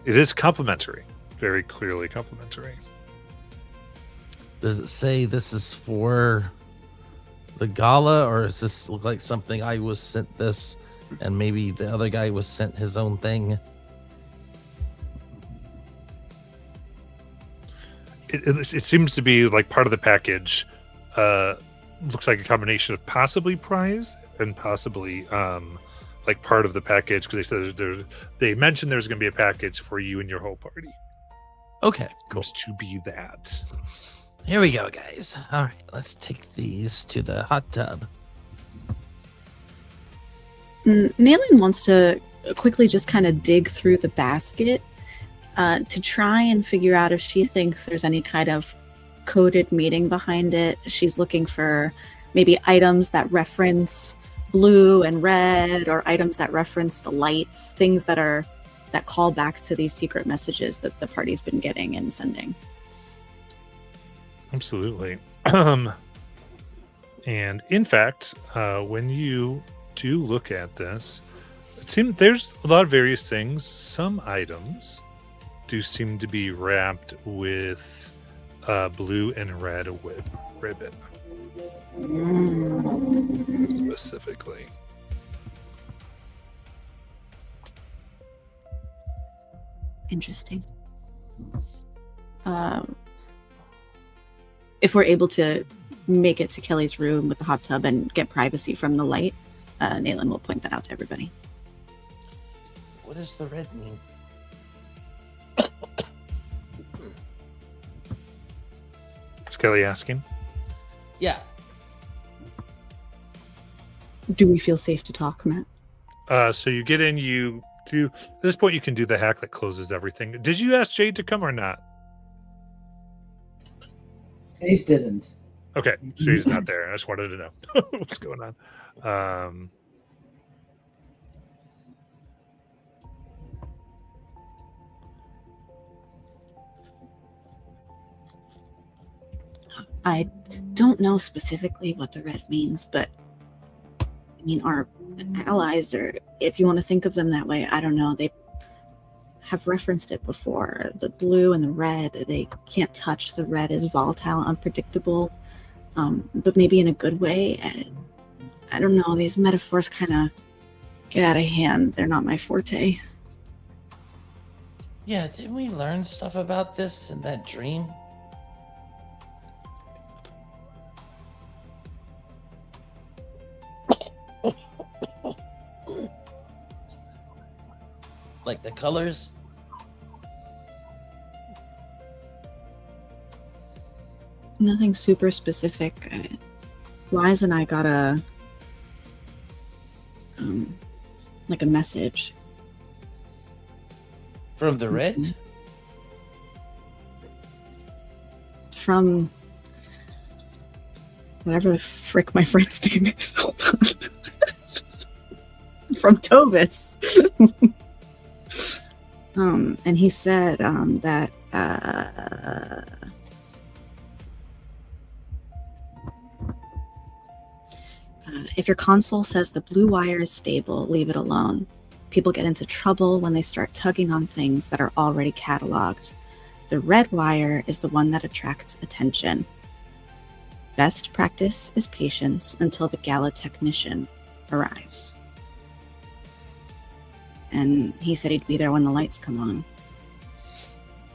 It is complimentary, very clearly complimentary. Does it say this is for the gala, or does this look like something I was sent this and maybe the other guy was sent his own thing? It seems to be like part of the package. Looks like a combination of possibly prize and possibly like part of the package, because they said they mentioned there's going to be a package for you and your whole party. Okay, cool. Seems to be that. Here we go, guys. All right, let's take these to the hot tub. Nayland wants to quickly just kind of dig through the basket to try and figure out if she thinks there's any kind of coded meaning behind it. She's looking for maybe items that reference blue and red, or items that reference the lights, things that call back to these secret messages that the party's been getting and sending. Absolutely. And in fact, when you do look at this, it seems there's a lot of various things. Some items do seem to be wrapped with blue and red ribbon. Specifically. Interesting. If we're able to make it to Kelly's room with the hot tub and get privacy from the light, Nayland will point that out to everybody. What does the red mean? Is Kelly asking? Yeah. Do we feel safe to talk, Matt? So you get in, you do, at this point you can do the hack that closes everything. Did you ask Jade to come or not? Ace didn't. Okay, so he's not there. I just wanted to know what's going on. I don't know specifically what the red means, but I mean, our allies, or if you want to think of them that way, I don't know. They have referenced it before. The blue and the red, they can't touch. The red is volatile, unpredictable, but maybe in a good way. I don't know. These metaphors kind of get out of hand. They're not my forte. Yeah, didn't we learn stuff about this in that dream? Like the colors? Nothing super specific. Liza and I got a like a message From the red? from whatever the frick my friend's name is. Hold on. From Tovis. And he said that if your console says the blue wire is stable, leave it alone. People get into trouble when they start tugging on things that are already cataloged. The red wire is the one that attracts attention. Best practice is patience until the gala technician arrives. And he said he'd be there when the lights come on.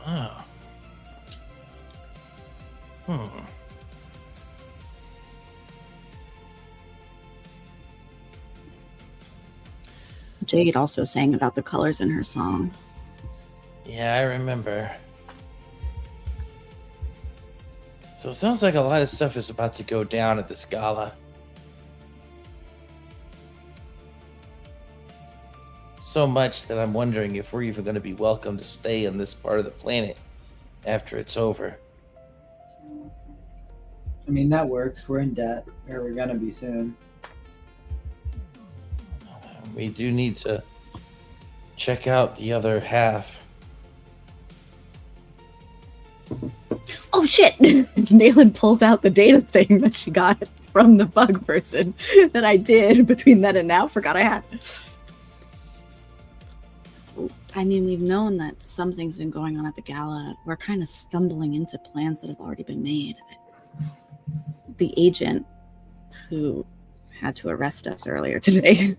Oh. Jade also sang about the colors in her song. Yeah, I remember. So it sounds like a lot of stuff is about to go down at this gala. so much that I'm wondering if we're even going to be welcome to stay in this part of the planet after it's over. I mean, that works. We're in debt, or we're gonna be soon. We do need to check out the other half. Oh shit! Nayland pulls out the data thing that she got from the bug person that I did between then and now. Forgot I had. I mean, we've known that something's been going on at the gala. We're kind of stumbling into plans that have already been made. The agent who had to arrest us earlier today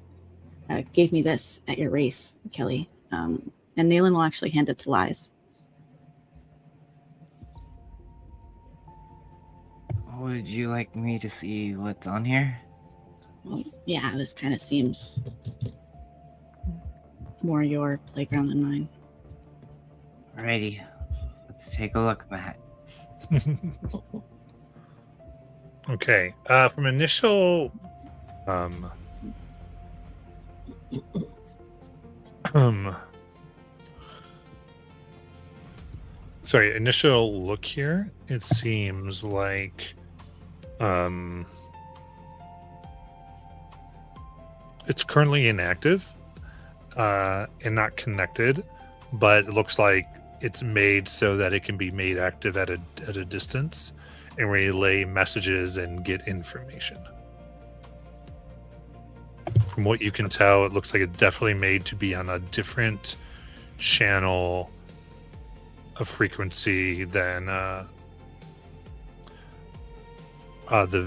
gave me this at your race, Kelly. And Nayland will actually hand it to Lies. Would you like me to see what's on here? Well, yeah, this kind of seems more your playground than mine. Alrighty. Let's take a look, Matt. Okay. From initial initial look here, it seems like it's currently inactive and not connected, but it looks like it's made so that it can be made active at a distance and relay messages and get information. From what you can tell, it looks like it's definitely made to be on a different channel of frequency than the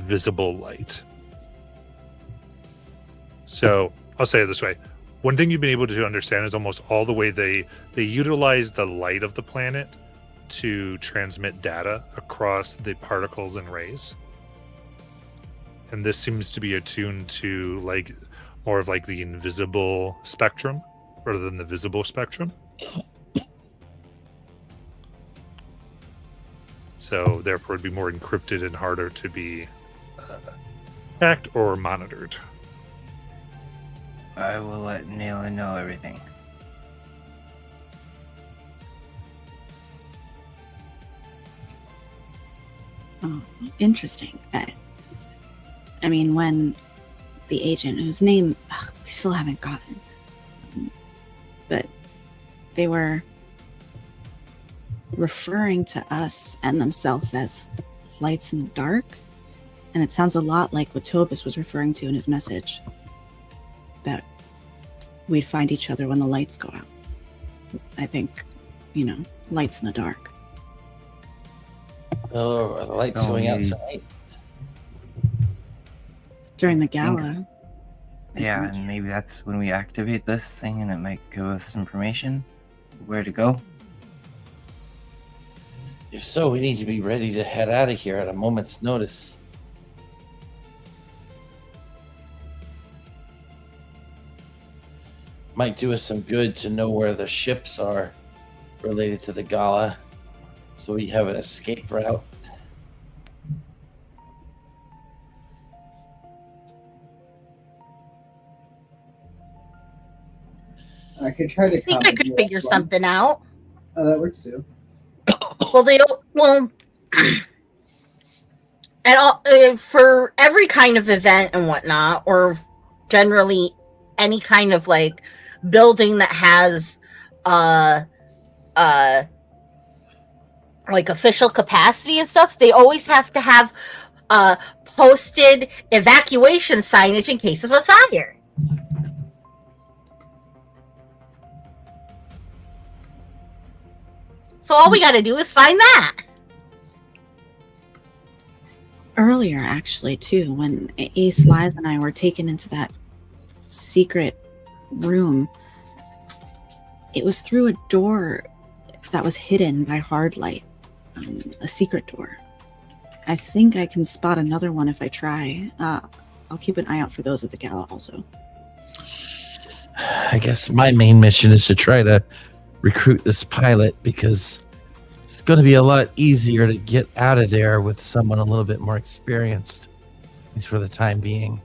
visible light. So I'll say it this way. One thing you've been able to understand is almost all the way they utilize the light of the planet to transmit data across the particles and rays. And this seems to be attuned to like more of like the invisible spectrum rather than the visible spectrum. So therefore it'd be more encrypted and harder to be hacked or monitored. I will let Nayland know everything. Oh, interesting. I mean, when the agent, whose name we still haven't gotten, but they were referring to us and themselves as lights in the dark, and it sounds a lot like what Tobus was referring to in his message, that we'd find each other when the lights go out. I think, lights in the dark. Oh, are the lights going out tonight? During the gala. Yeah, and maybe that's when we activate this thing and it might give us information where to go. If so, we need to be ready to head out of here at a moment's notice. Might do us some good to know where the ships are related to the gala, so we have an escape route. I could try to. I think I could figure something out. Oh, that works too. Well, and all, for every kind of event and whatnot, or generally any kind of like building that has like official capacity and stuff, they always have to have posted evacuation signage in case of a fire. So all we got to do is find that. Earlier, actually, too, when Ace, Lies, and I were taken into that secret room, it was through a door that was hidden by hard light, a secret door. I think I can spot another one if I try. I'll keep an eye out for those at the gala also. I guess my main mission is to try to recruit this pilot, because it's going to be a lot easier to get out of there with someone a little bit more experienced, at least for the time being.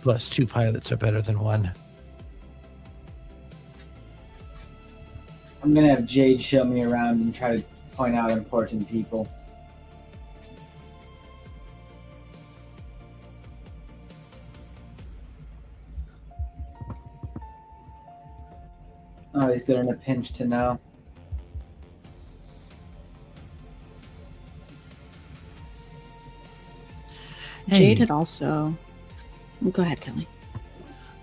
Plus, 2 pilots are better than 1. I'm gonna have Jade show me around and try to point out important people. Always good in a pinch to know. Jade had also. Go ahead, Kelly.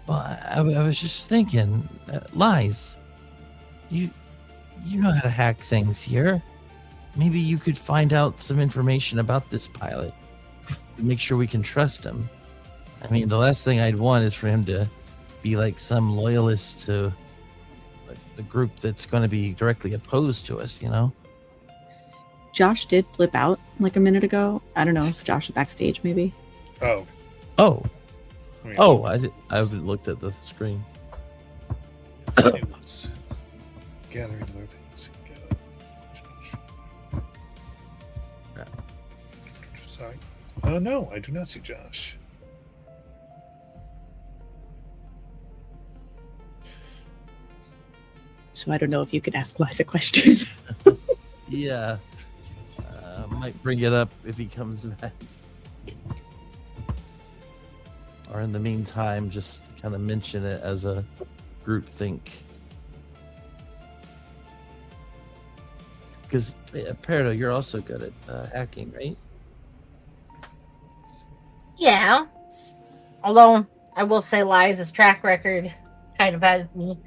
Well, I was just thinking, Lies, you know how to hack things here. Maybe you could find out some information about this pilot. Make sure we can trust him. I mean, the last thing I'd want is for him to be like some loyalist to the group that's going to be directly opposed to us, you know? Josh did blip out like a minute ago. I don't know if Josh is backstage, maybe. Oh. Oh, I mean, I haven't looked at the screen. it was gathering other things. Sorry. No, I do not see Josh. So I don't know if you could ask Liza a question. Yeah. Might bring it up if he comes back. Or in the meantime, just kind of mention it as a group think. Because, Peridot, you're also good at hacking, right? Yeah. Although I will say Liza's track record kind of has me.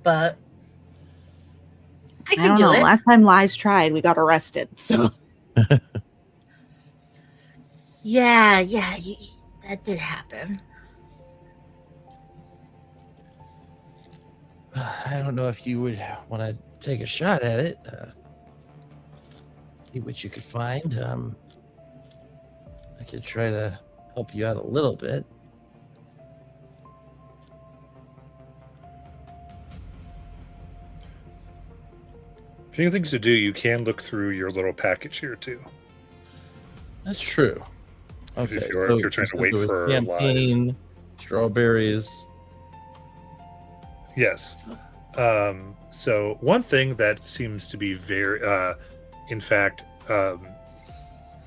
But I I can don't do know. it. Last time Lies tried, we got arrested. So Yeah, that did happen. I don't know if you would want to take a shot at it. See what you could find. I could try to help you out a little bit. If you have things to do, you can look through your little package here too. That's true. If Okay. you're trying to wait for Lies. champagne, strawberries. Yes. So one thing that seems to be very, in fact, I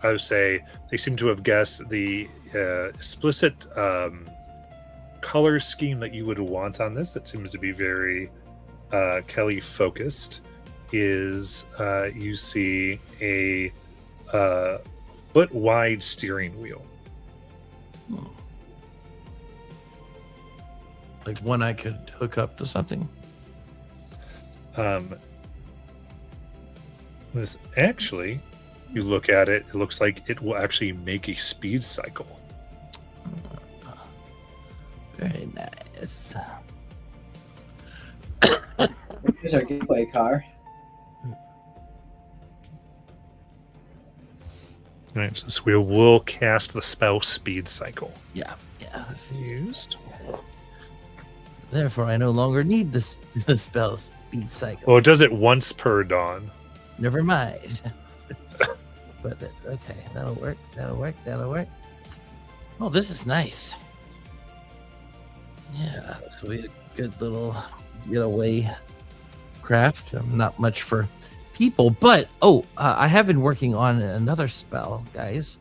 would say they seem to have guessed the explicit color scheme that you would want on this. That seems to be very Kelly focused. Is you see a foot wide steering wheel. Like one I could hook up to something. This actually, you look at it, it looks like it will actually make a speed cycle. Very nice. Here's our getaway car. Right, so this wheel will cast the spell speed cycle. Yeah. Used. Therefore, I no longer need the spell speed cycle. Well, it does it once per dawn. Never mind. But that's okay. That'll work. Oh, this is nice. Yeah, this will be a good little getaway craft. Not much for people, but I have been working on another spell, guys.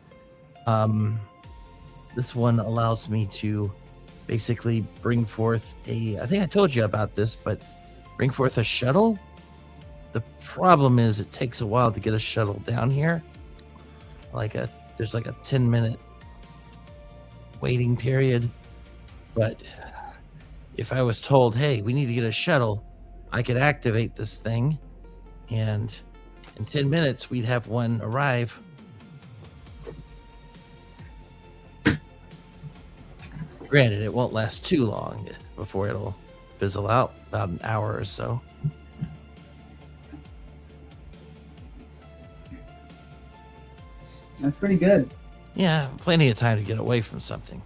This one allows me to basically bring forth I think I told you about this, but bring forth a shuttle. The problem is it takes a while to get a shuttle down here. There's like a 10-minute waiting period. But if I was told, hey, we need to get a shuttle, I could activate this thing, and in 10 minutes we'd have one arrive. Granted, it won't last too long before it'll fizzle out, about an hour or so. That's pretty good. Yeah, plenty of time to get away from something.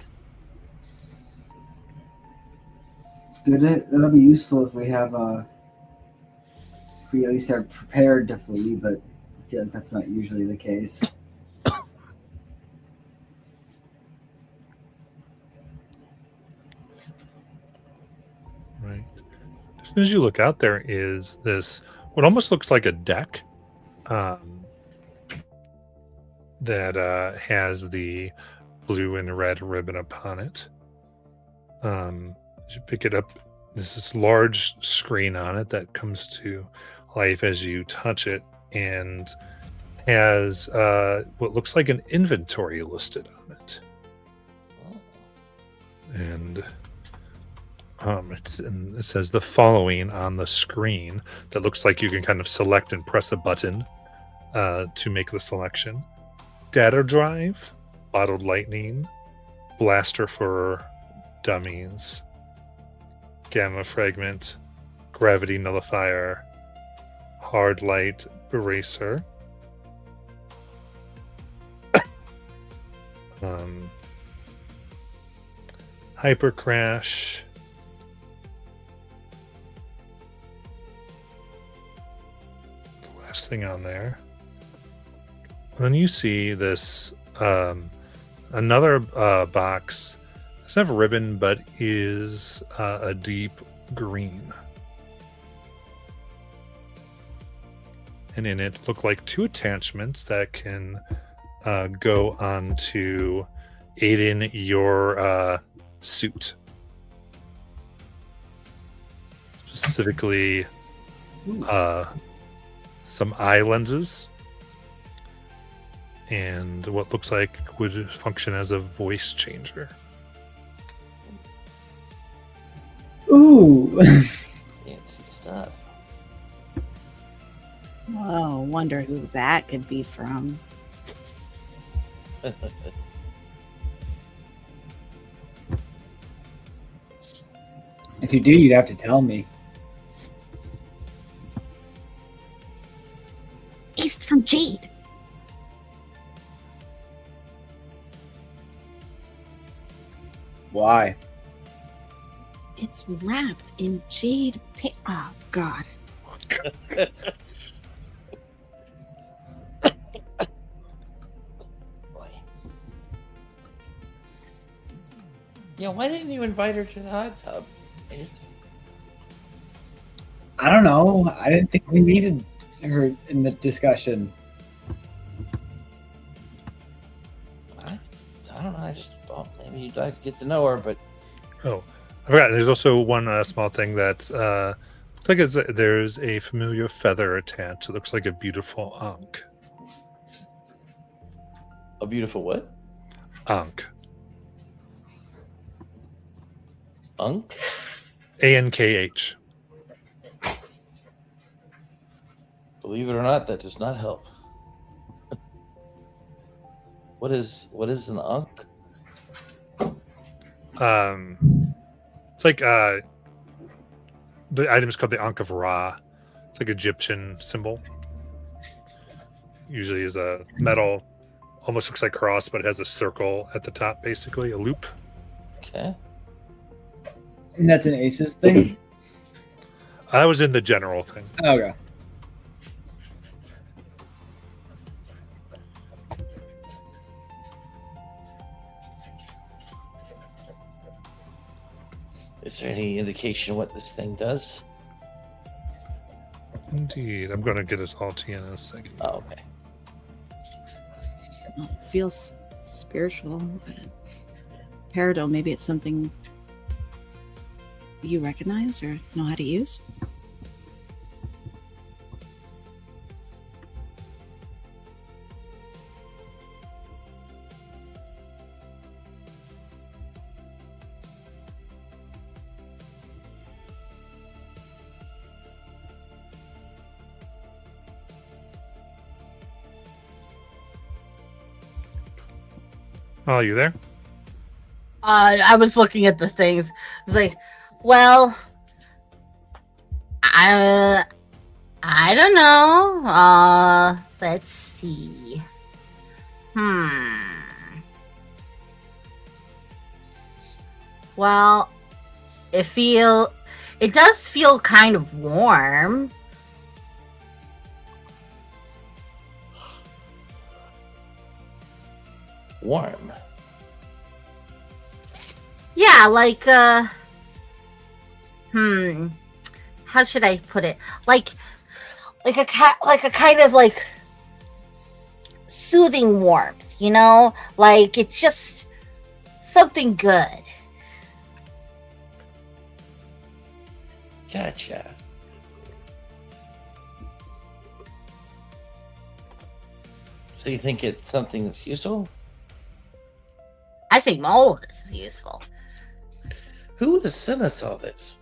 Good. That'll be useful if we have if we at least are prepared to flee, but I feel like that's not usually the case. right. As soon as you look out, there is this what almost looks like a deck that has the blue and red ribbon upon it. As you pick it up, there's this large screen on it that comes to life as you touch it, and has what looks like an inventory listed on it. And it says the following on the screen that looks like you can kind of select and press a button to make the selection. Data drive, bottled lightning, blaster for dummies, gamma fragment, gravity nullifier, hard light eraser, hyper crash, the last thing on there. And then you see this another box. Doesn't have a ribbon, but is a deep green. And in it look like two attachments that can go on to aid in your suit. Specifically, some eye lenses and what looks like would function as a voice changer. Ooh. Fancy stuff. Oh, wonder who that could be from. If you do, you'd have to tell me. It's from Jade. Why? It's wrapped in jade oh, God. Boy. Yeah, why didn't you invite her to the hot tub? I don't know. I didn't think we needed her in the discussion. I don't know. I just thought maybe you'd like to get to know her, but Oh, I forgot. There's also one small thing that looks like there's a familiar feather attached. It looks like a beautiful ankh. a beautiful what? Ankh. Unk? ANKH. Believe it or not, that does not help. What is an unk? It's like the item is called the Ankh of Ra. It's like Egyptian symbol. Usually is a metal, almost looks like cross, but it has a circle at the top, basically a loop. Okay. And that's an Aces thing? I was in the general thing. Okay. Is there any indication what this thing does? Indeed. I'm going to get us all to you in a second. Oh, okay. It feels spiritual. Peridot, maybe it's something you recognize or know how to use? Oh, are you there? I was looking at the things. It's like, well, I don't know. Let's see. Well, it does feel kind of warm. Warm. Yeah, like How should I put it? Like a cat, like a kind of like soothing warmth, you know? Like it's just something good. Gotcha. So you think it's something that's useful? I think all of this is useful. Who would have sent us all this?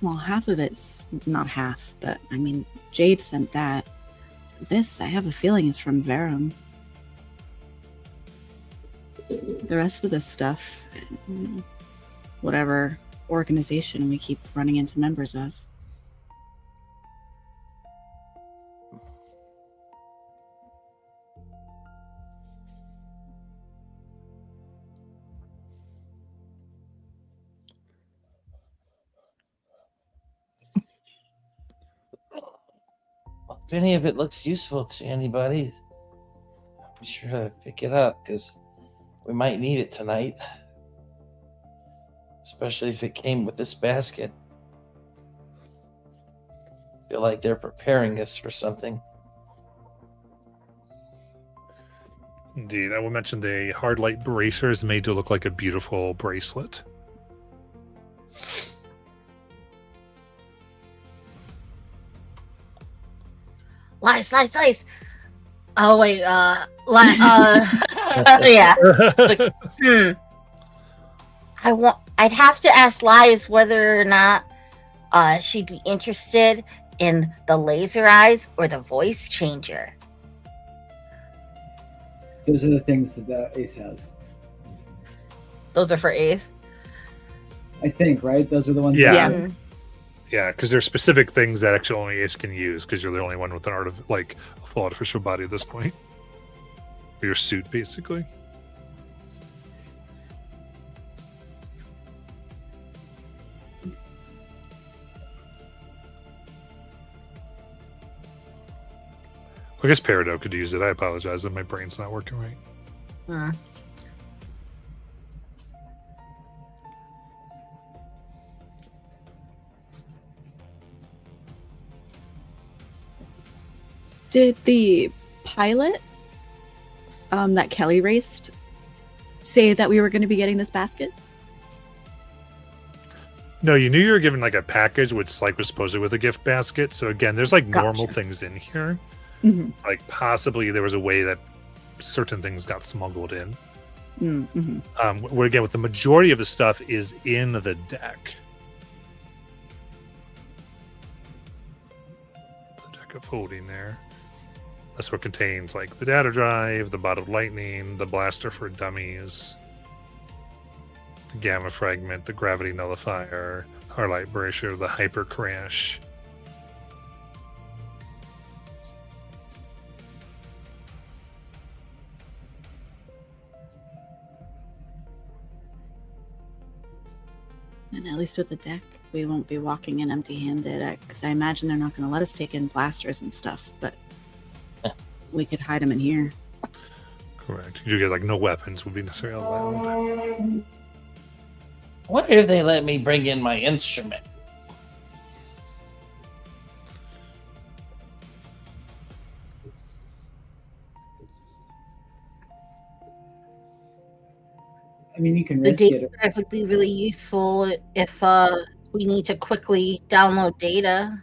Well, half of it's not half, but I mean, Jade sent that. This, I have a feeling, is from Verum. The rest of this stuff, whatever organization we keep running into members of. If any of it looks useful to anybody, be sure to pick it up because we might need it tonight. Especially if it came with this basket. Feel like they're preparing us for something. Indeed. I will mention the hard light bracers made to look like a beautiful bracelet. Lies. Oh wait, yeah. I'd have to ask Lies whether or not she'd be interested in the laser eyes or the voice changer. Those are the things that Ace has. Those are for Ace. I think, right? Those are the ones. Yeah. Mm. Yeah, because there's specific things that actually only Ace can use because you're the only one with an a full artificial body at this point. Or your suit, basically. I guess Peridot could use it. I apologize that my brain's not working right. Hmm. Did the pilot that Kelly raced say that we were going to be getting this basket? No, you knew you were given like a package, which like was supposedly with a gift basket. So again, there's like normal Gotcha. things in here. Mm-hmm. Like possibly there was a way that certain things got smuggled in. Mm-hmm. Where again, with the majority of the stuff is in the deck. The deck of holding there. That's what contains like the data drive, the bottled lightning, the blaster for dummies, the gamma fragment, the gravity nullifier, Harlight bracer, the hyper crash. And at least with the deck, we won't be walking in empty-handed, because I imagine they're not going to let us take in blasters and stuff, but we could hide them in here. Correct. You get like no weapons would be necessary allowed. What if they let me bring in my instrument? I mean, you can The risk data it. drive would be really useful if we need to quickly download data.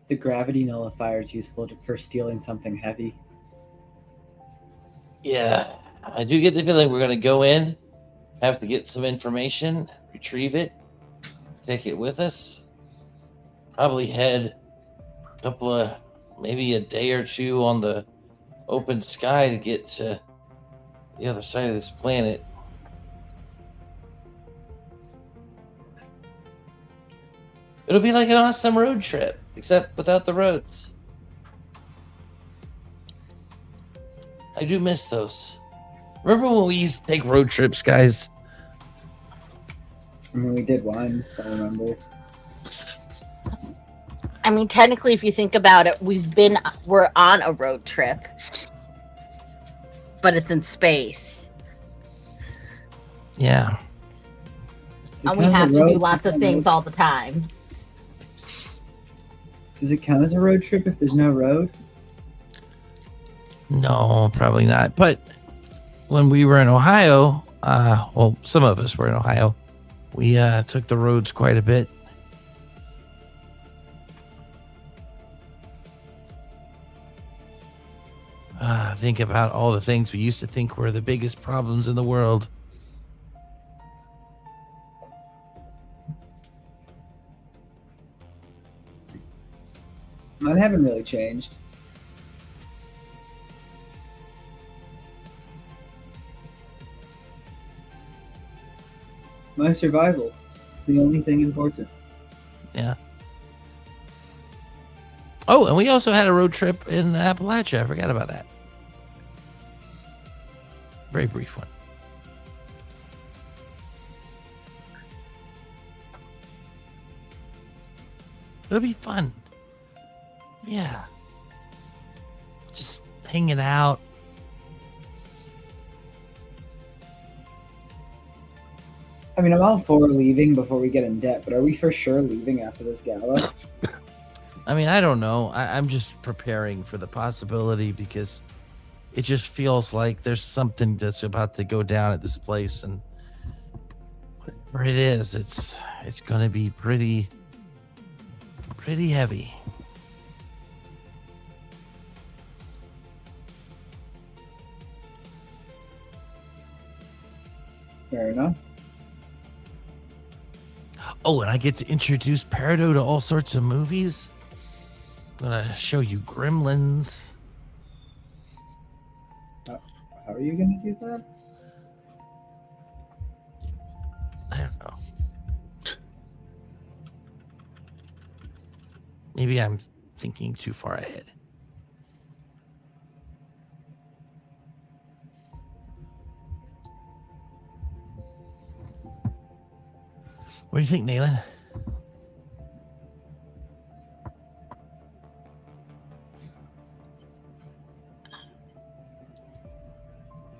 The gravity nullifier is useful for stealing something heavy. Yeah, I do get the feeling we're going to go in, have to get some information, retrieve it, take it with us, probably head a couple of, maybe a day or two on the open sky to get to the other side of this planet. It'll be like an awesome road trip, except without the roads. I do miss those. Remember when we used to take road trips, guys? I mean, we did once, I remember. I mean, technically, if you think about it, we're on a road trip, but it's in space, Yeah. Does it and we count as a have to do road lots trip of on things road- all the time. Does it count as a road trip if there's no road? No, probably not. But when we were in Ohio, well, some of us were in Ohio, we took the roads quite a bit. Think about all the things we used to think were the biggest problems in the world. Mine haven't really changed. My survival is the only thing important. Yeah. Oh, and we also had a road trip in Appalachia. I forgot about that. Very brief one. It'll be fun. Yeah. Just hanging out. I mean, I'm all for leaving before we get in debt, but are we for sure leaving after this gala? I mean, I don't know. I'm just preparing for the possibility because it just feels like there's something that's about to go down at this place, and whatever it is, it's going to be pretty heavy. Fair enough. Oh, and I get to introduce Peridot to all sorts of movies. I'm gonna show you Gremlins. How are you gonna do that? I don't know. Maybe I'm thinking too far ahead. What do you think, Nayland?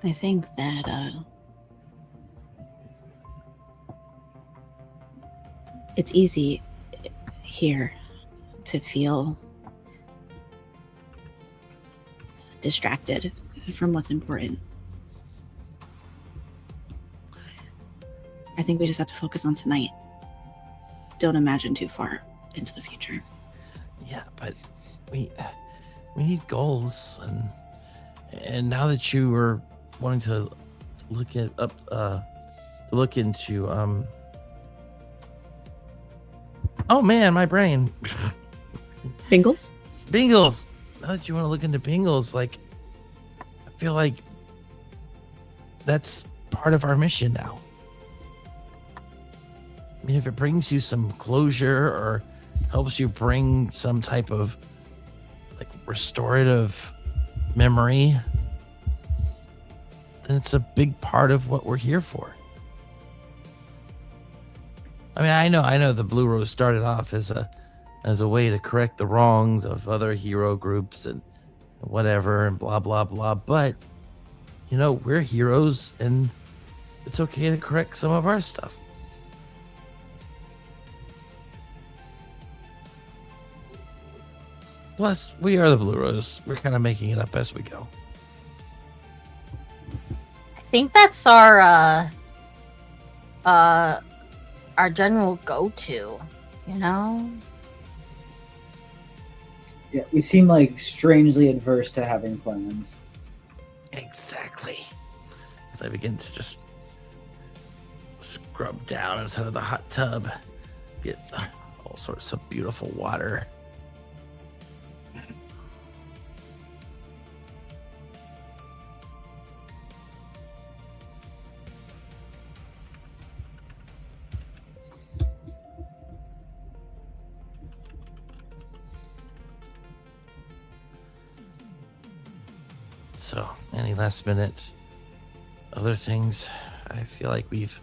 I think that it's easy here to feel distracted from what's important. I think we just have to focus on tonight. Don't imagine too far into the future. Yeah, but we need goals, and now that you were wanting to look at up to look into oh man, my brain. Bingles? Bingles. Now that you want to look into Bingles, like I feel like that's part of our mission now. I mean, if it brings you some closure or helps you bring some type of like restorative memory, then it's a big part of what we're here for. I mean, I know the Blue Rose started off as a way to correct the wrongs of other hero groups and whatever and blah blah blah, but you know, we're heroes and it's okay to correct some of our stuff. Plus, we are the Blue Rose. We're kind of making it up as we go. I think that's our general go-to, you know? Yeah, we seem like strangely adverse to having plans. Exactly. As I begin to just scrub down inside of the hot tub, get all sorts of beautiful water. So, any last minute other things? I feel like we've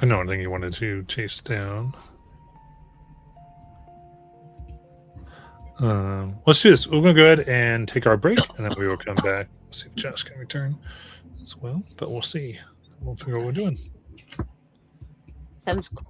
I know anything you wanted to chase down. Let's do this. We're gonna go ahead and take our break, and then we will come back. See if Jess can return as well, but we'll see. We'll figure out what we're doing. Sounds good.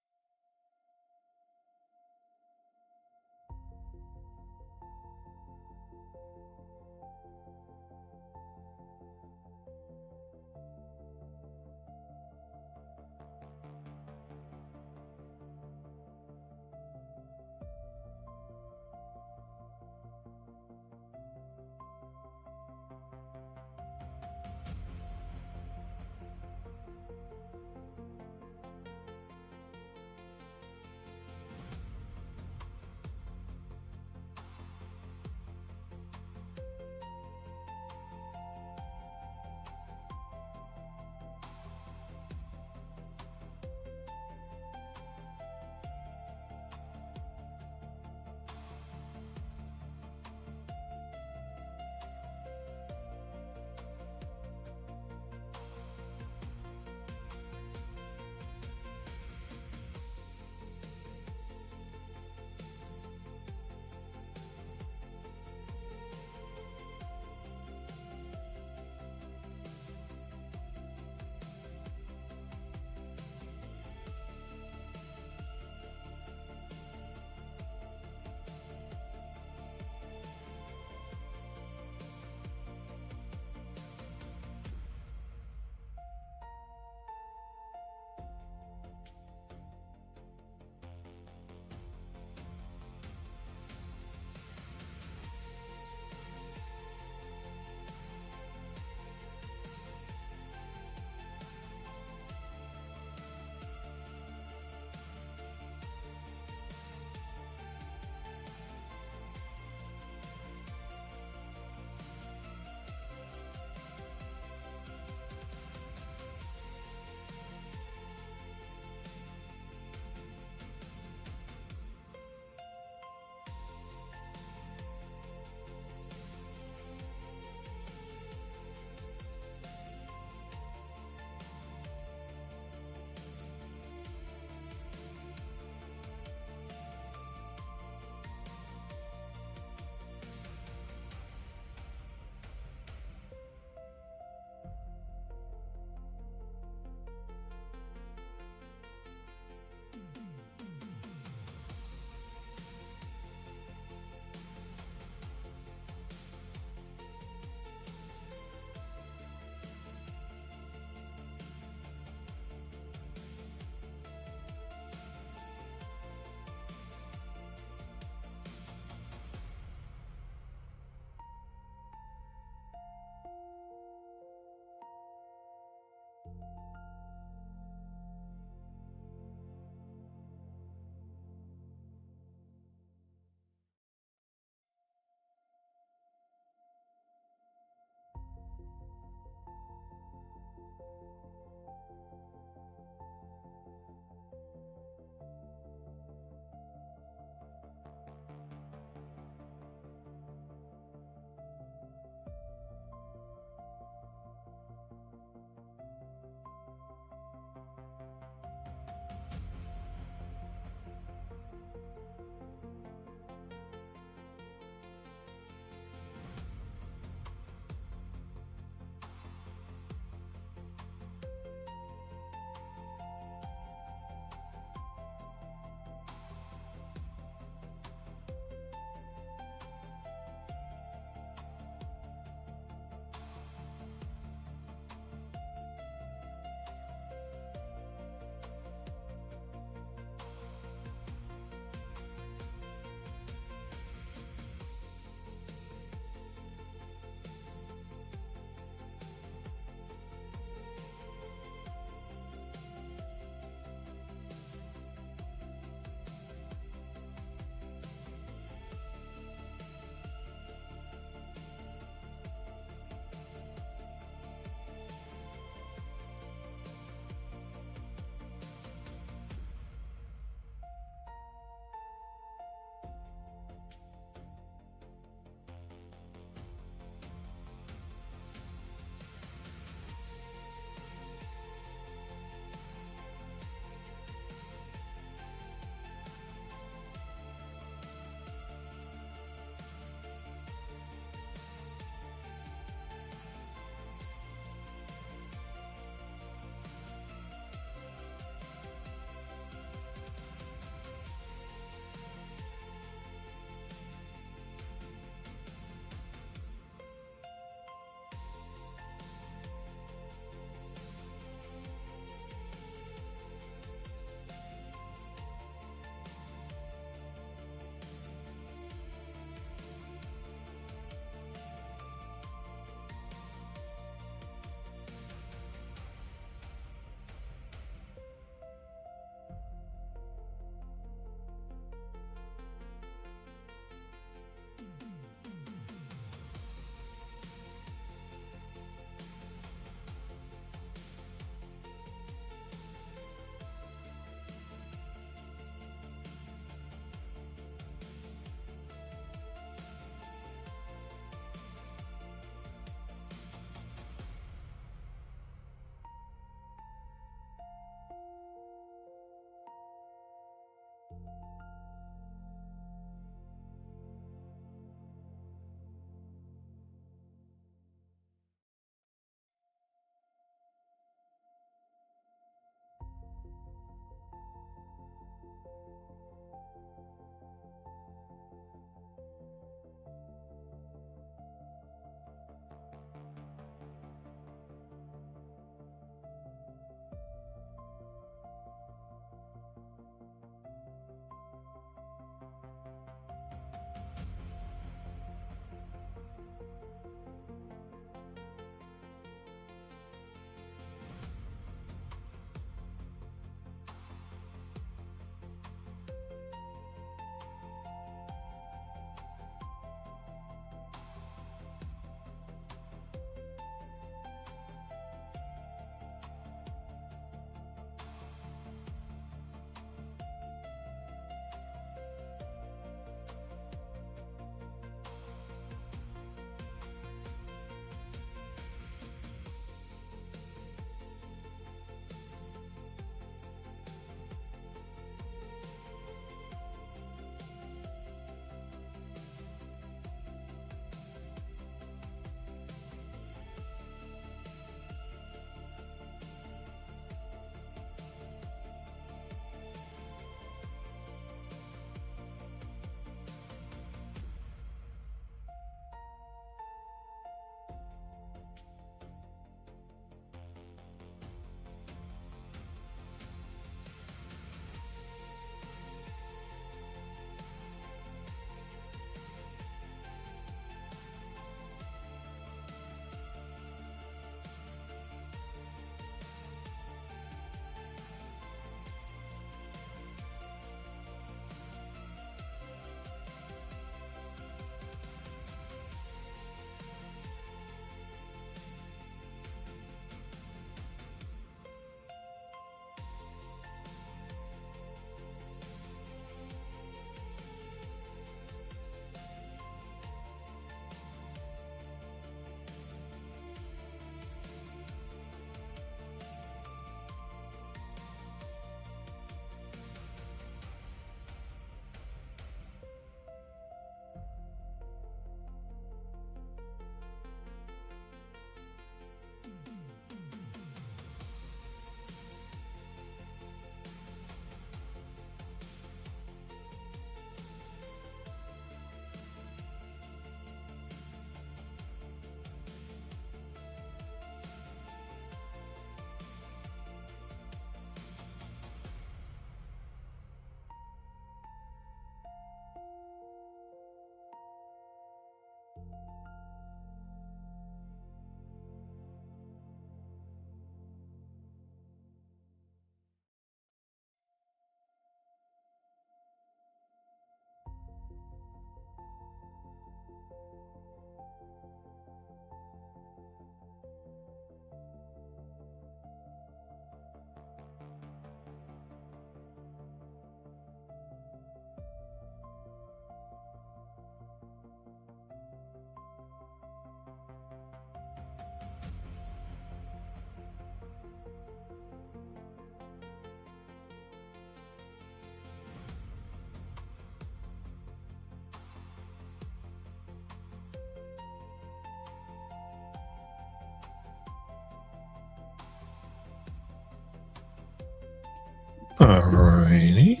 Alrighty.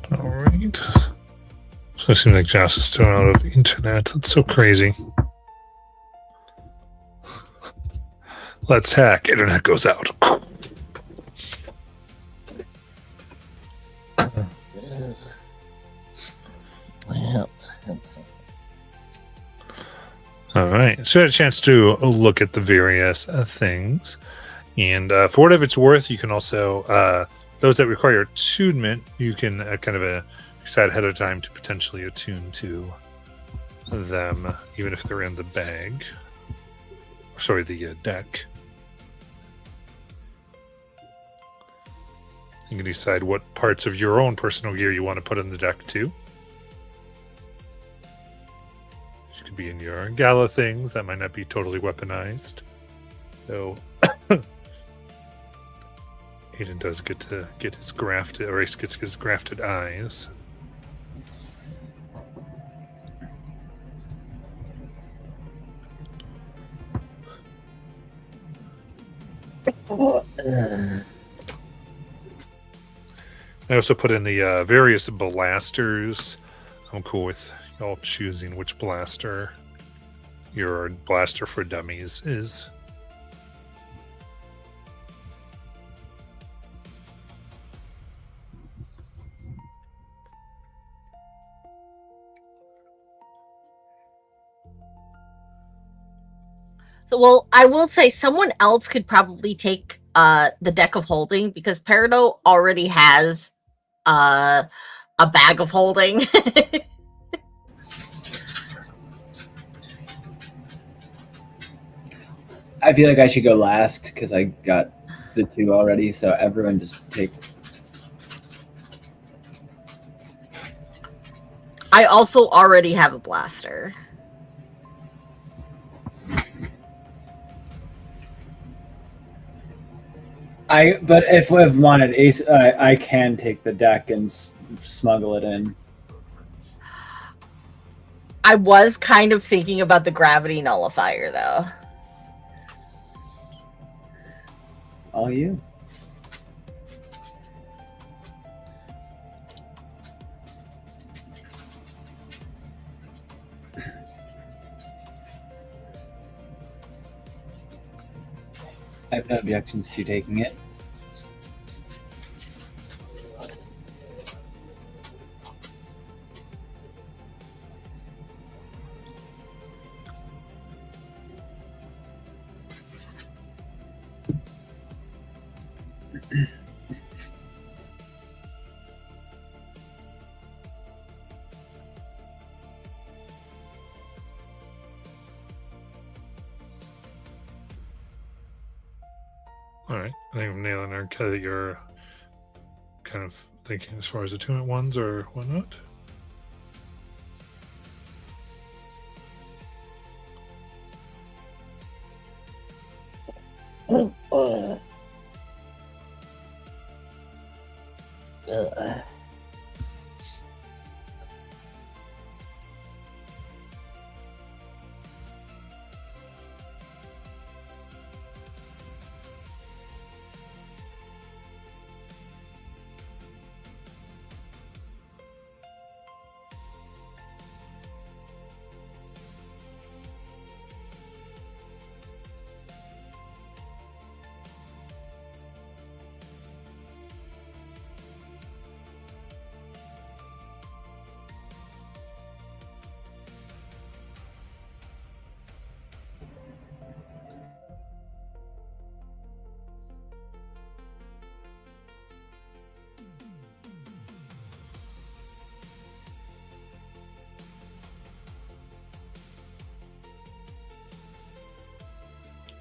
Alright. So it seems like Josh is still out of internet. That's so crazy. Let's hack. Internet goes out. Yep. All right. So I had a chance to look at the various things. And for whatever it's worth, you can also, those that require attunement, you can kind of decide ahead of time to potentially attune to them, even if they're in the bag. Sorry, the deck. You can decide what parts of your own personal gear you want to put in the deck too. Which could be in your gala things that might not be totally weaponized. So Aiden does get to get his grafted, or he gets his grafted eyes. I also put in the various blasters. I'm cool with y'all choosing which blaster your blaster for dummies is. So, well, I will say someone else could probably take the deck of holding because Peridot already has a bag of holding. I feel like I should go last because I got the 2 already. So everyone just take. I also already have a blaster. But if we've wanted Ace, I can take the deck and smuggle it in. I was kind of thinking about the gravity nullifier, though. All you. I have no objections to taking it. All right. I think I'm nailing our that you're kind of thinking as far as attunement ones or whatnot.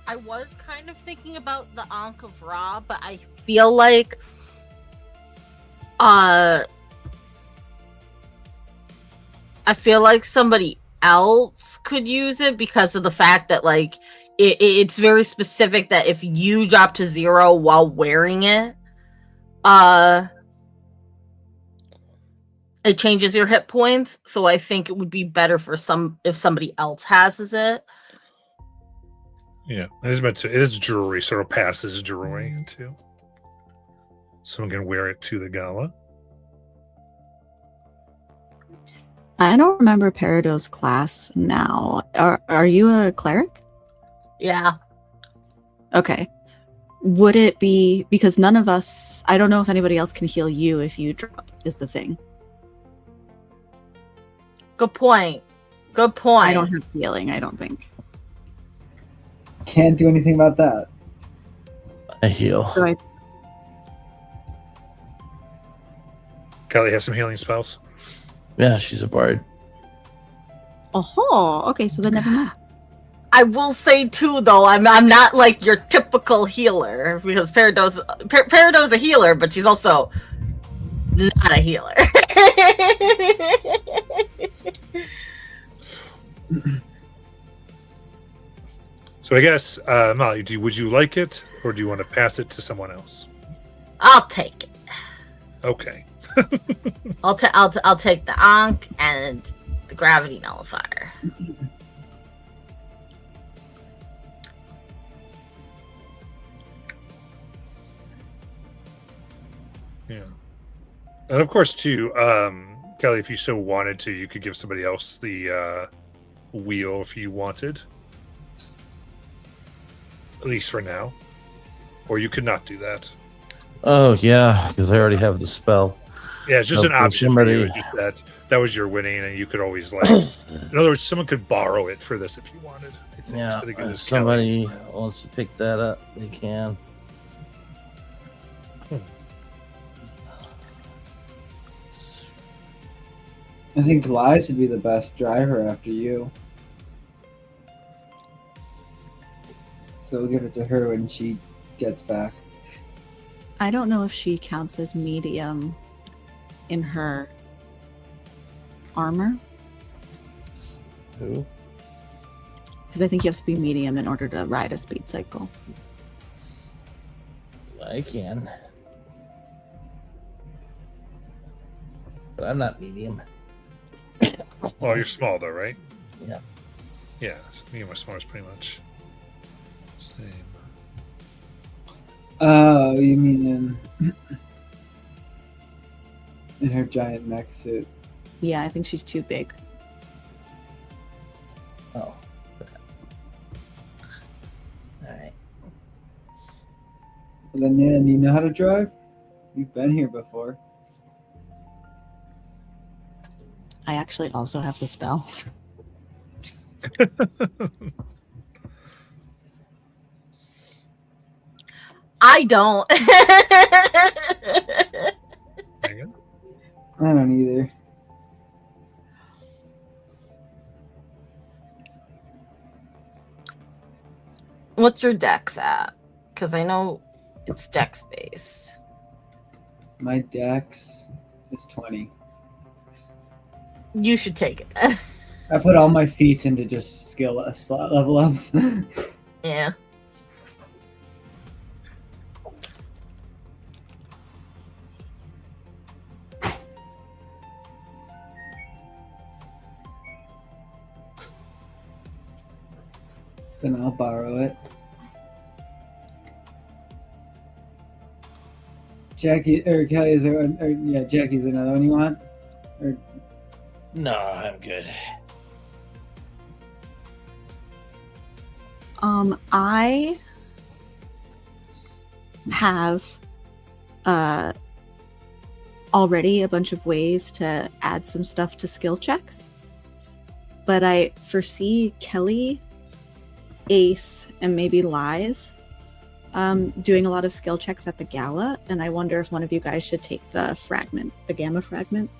I was kind of thinking about the Ankh of Ra, but I feel like somebody else could use it because of the fact that like it's very specific that if you drop to 0 while wearing it, it changes your hit points. So I think it would be better for if somebody else has it. Yeah, it is meant to. It is jewelry, sort of passes jewelry too. Someone can wear it to the gala. I don't remember Perido's class now. Are you a cleric? Yeah. Okay. Would it be because none of us? I don't know if anybody else can heal you if you drop. Is the thing. Good point. Good point. I don't have healing. I don't think. Can't do anything about that. I heal. So Kelly has some healing spells. Yeah, she's a bard. Oh, okay. So then never mind. I will say too, though, I'm not like your typical healer because Perido's a healer, but she's also not a healer. So I guess, Molly, would you like it, or do you want to pass it to someone else? I'll take it. Okay. I'll take the Ankh and the Gravity Nullifier. Yeah. And of course, too, Kelly, if you so wanted to, you could give somebody else the wheel if you wanted. At least for now. Or you could not do that. Oh yeah, because I already have the spell. Yeah, it's just So an for option for you. somebody- It's just that was your winning, and you could always like. In other words, someone could borrow it for this if you wanted. I think, Yeah, instead of giving if this Kelly. somebody wants to pick that up, they can. I think Lies would be the best driver after you. So we'll give it to her when she gets back. I don't know if she counts as medium in her armor Who? because I think you have to be medium in order to ride a speed cycle. I can. But I'm not medium. Well, you're small though, right? Yeah. Yeah, me and my small is pretty much same. Oh, you mean in her giant mech suit? Yeah, I think she's too big. Oh. Alright. Well, then, yeah, you know how to drive? You've been here before. I actually also have the spell. I don't. Hang on. I don't either. What's your dex at? Because I know it's dex based. My dex is 20. You should take it then. I put all my feats into just skill level ups. Yeah. Then I'll borrow it. Jackie or Kelly, is there one? Or, yeah, Jackie's another one you want? Or No, I'm good. I have already a bunch of ways to add some stuff to skill checks, but I foresee Kelly, Ace, and maybe Lies doing a lot of skill checks at the gala, and I wonder if one of you guys should take the gamma fragment,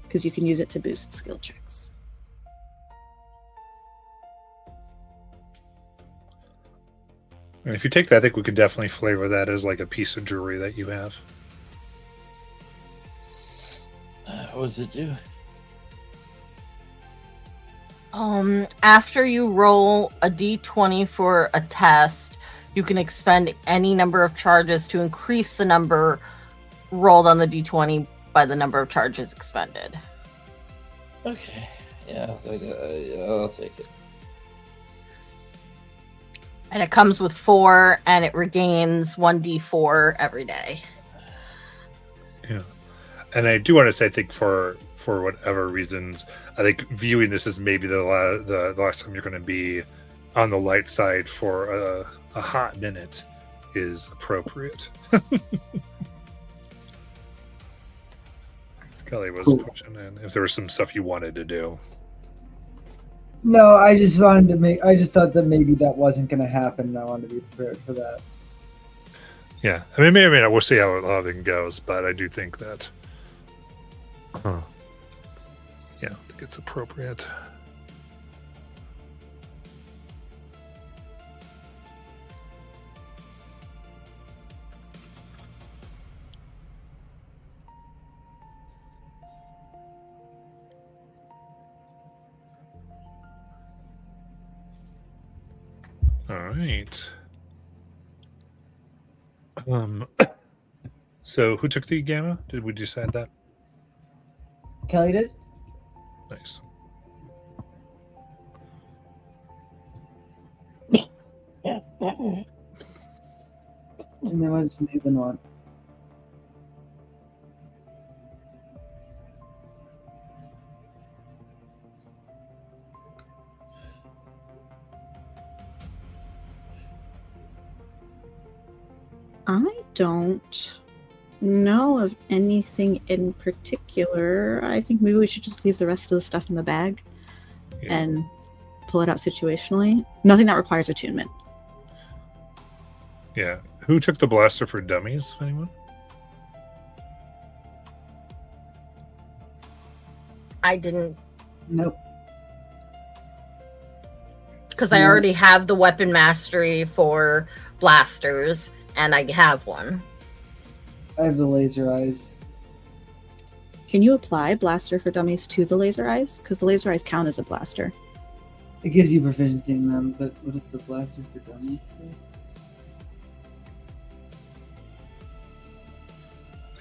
because you can use it to boost skill checks. And if you take that, I think we could definitely flavor that as like a piece of jewelry that you have. What does it do? After you roll a d20 for a test, you can expend any number of charges to increase the number rolled on the d20 by the number of charges expended. Okay. Yeah, I'll take it. And it comes with 4, and it regains 1d4 every day. Yeah. And I do want to say, I think for whatever reasons, I think viewing this as maybe the last time you're going to be on the light side for a hot minute is appropriate. Kelly was Cool. pushing in if there was some stuff you wanted to do. No, I just wanted to make. I just thought that maybe that wasn't going to happen, and I wanted to be prepared for that. Yeah, I mean, maybe we'll see how it goes, but I do think that, yeah, I think it's appropriate. All right. So who took the gamma? Did we decide that? Kelly did. Nice. And then what's Nathan want? I don't know of anything in particular. I think maybe we should just leave the rest of the stuff in the bag Yeah. and pull it out situationally. Nothing that requires attunement. Yeah. Who took the blaster for dummies? Anyone? I didn't, Nope. because I already have the weapon mastery for blasters, and I have one. I have the laser eyes. Can you apply blaster for dummies to the laser eyes? Because the laser eyes count as a blaster. It gives you proficiency in them, but what is the blaster for dummies?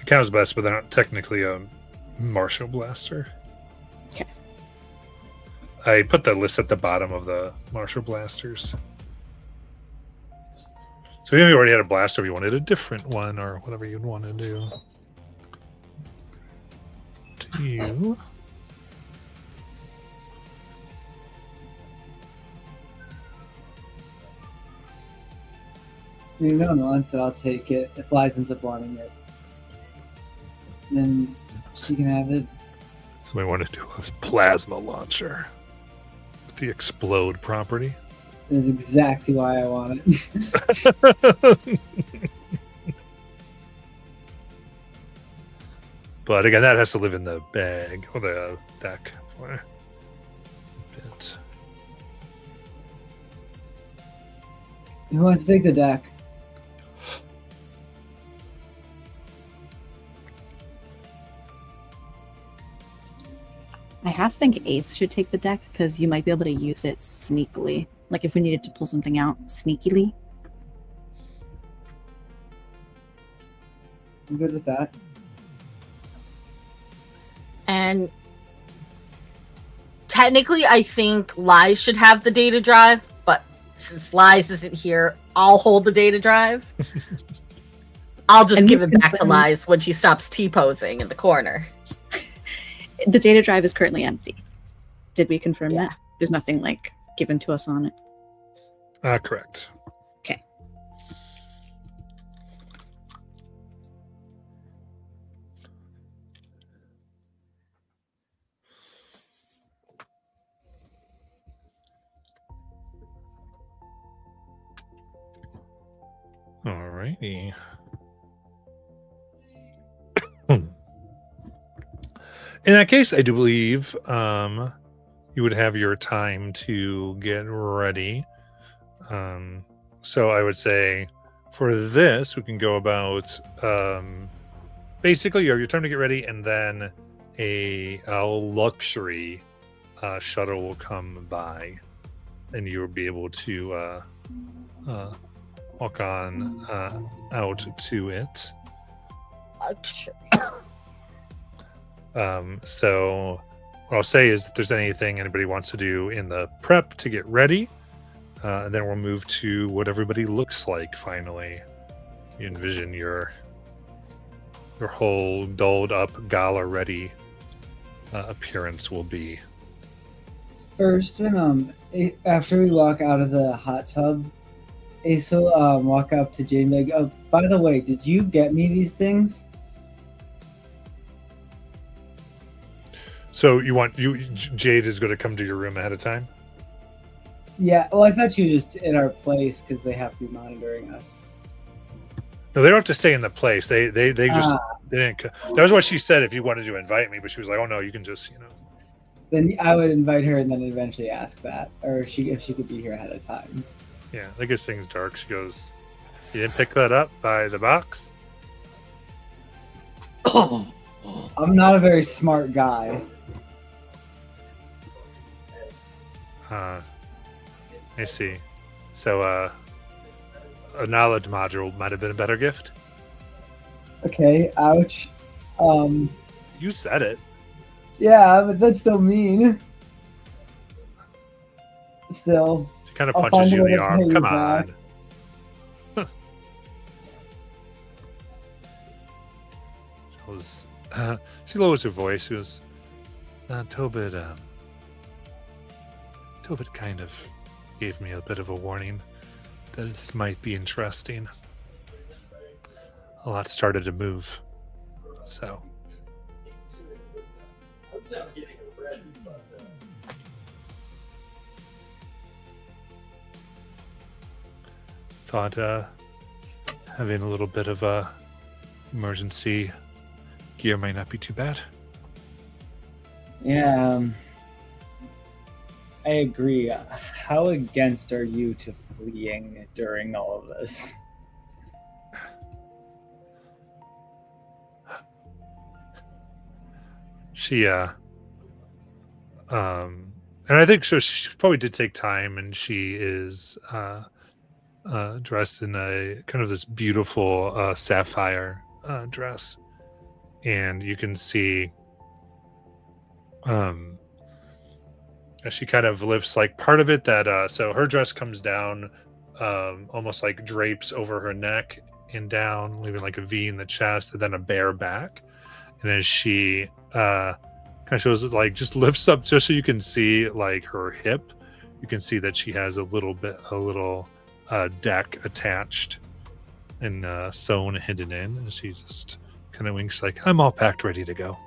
It counts best, but they're not technically a martial blaster. Okay. I put the list at the bottom of the martial blasters. So if you already had a blaster, if you wanted a different one or whatever you'd want to do. To you. No one wants it, I'll take it. If Liz ends up wanting it, then she can have it. Somebody want to do a plasma launcher with the explode property. That's exactly why I want it. But again, that has to live in the bag or the deck for a bit. Who wants to take the deck? I half think Ace should take the deck because you might be able to use it sneakily. Like if we needed to pull something out sneakily. I'm good with that. And technically, I think Lies should have the data drive, but since Lies isn't here, I'll hold the data drive. I'll just And give you it can back to send- Lies when she stops T-posing in the corner. The data drive is currently empty. Did we confirm Yeah. that? There's nothing like given to us on it. Correct. Okay. Alrighty. In that case, I do believe you would have your time to get ready. So I would say for this, we can go about basically you have your time to get ready, and then a luxury shuttle will come by, and you will be able to walk on out to it. So what I'll say is, if there's anything anybody wants to do in the prep to get ready, and then we'll move to what everybody looks like. Finally, you envision your whole dolled up gala ready appearance will be. First, when after we walk out of the hot tub, Ace will walk up to Jade and be like, "Oh, by the way, did you get me these things?" So Jade is going to come to your room ahead of time? Yeah. Well, I thought you were just in our place because they have to be monitoring us. No, they don't have to stay in the place. They just they didn't. That was what she said. If you wanted to invite me, but she was like, "Oh no, you can just Then I would invite her and then eventually ask that, or if she could be here ahead of time. Yeah, that gets things dark. She goes, "You didn't pick that up by the box?" I'm not a very smart guy. I see. So, a knowledge module might have been a better gift. Okay, ouch. You said it. Yeah, but that's still mean. Still. She kind of I'll punches find you a in way the to arm. pay you Come back. on. She lowers her voice. She goes, Tobit kind of gave me a bit of a warning that this might be interesting. A lot started to move. So. Thought having a little bit of a emergency gear might not be too bad. Yeah, I agree. How against are you to fleeing during all of this? She and I think so she probably did take time, and she is dressed in a kind of this beautiful sapphire dress, and you can see as she kind of lifts like part of it that so her dress comes down almost like drapes over her neck and down, leaving like a V in the chest and then a bare back. And as she kind of shows it, like just lifts up just so you can see like her hip, you can see that she has a little deck attached and sewn hidden in, and she just kind of winks like, "I'm all packed, ready to go."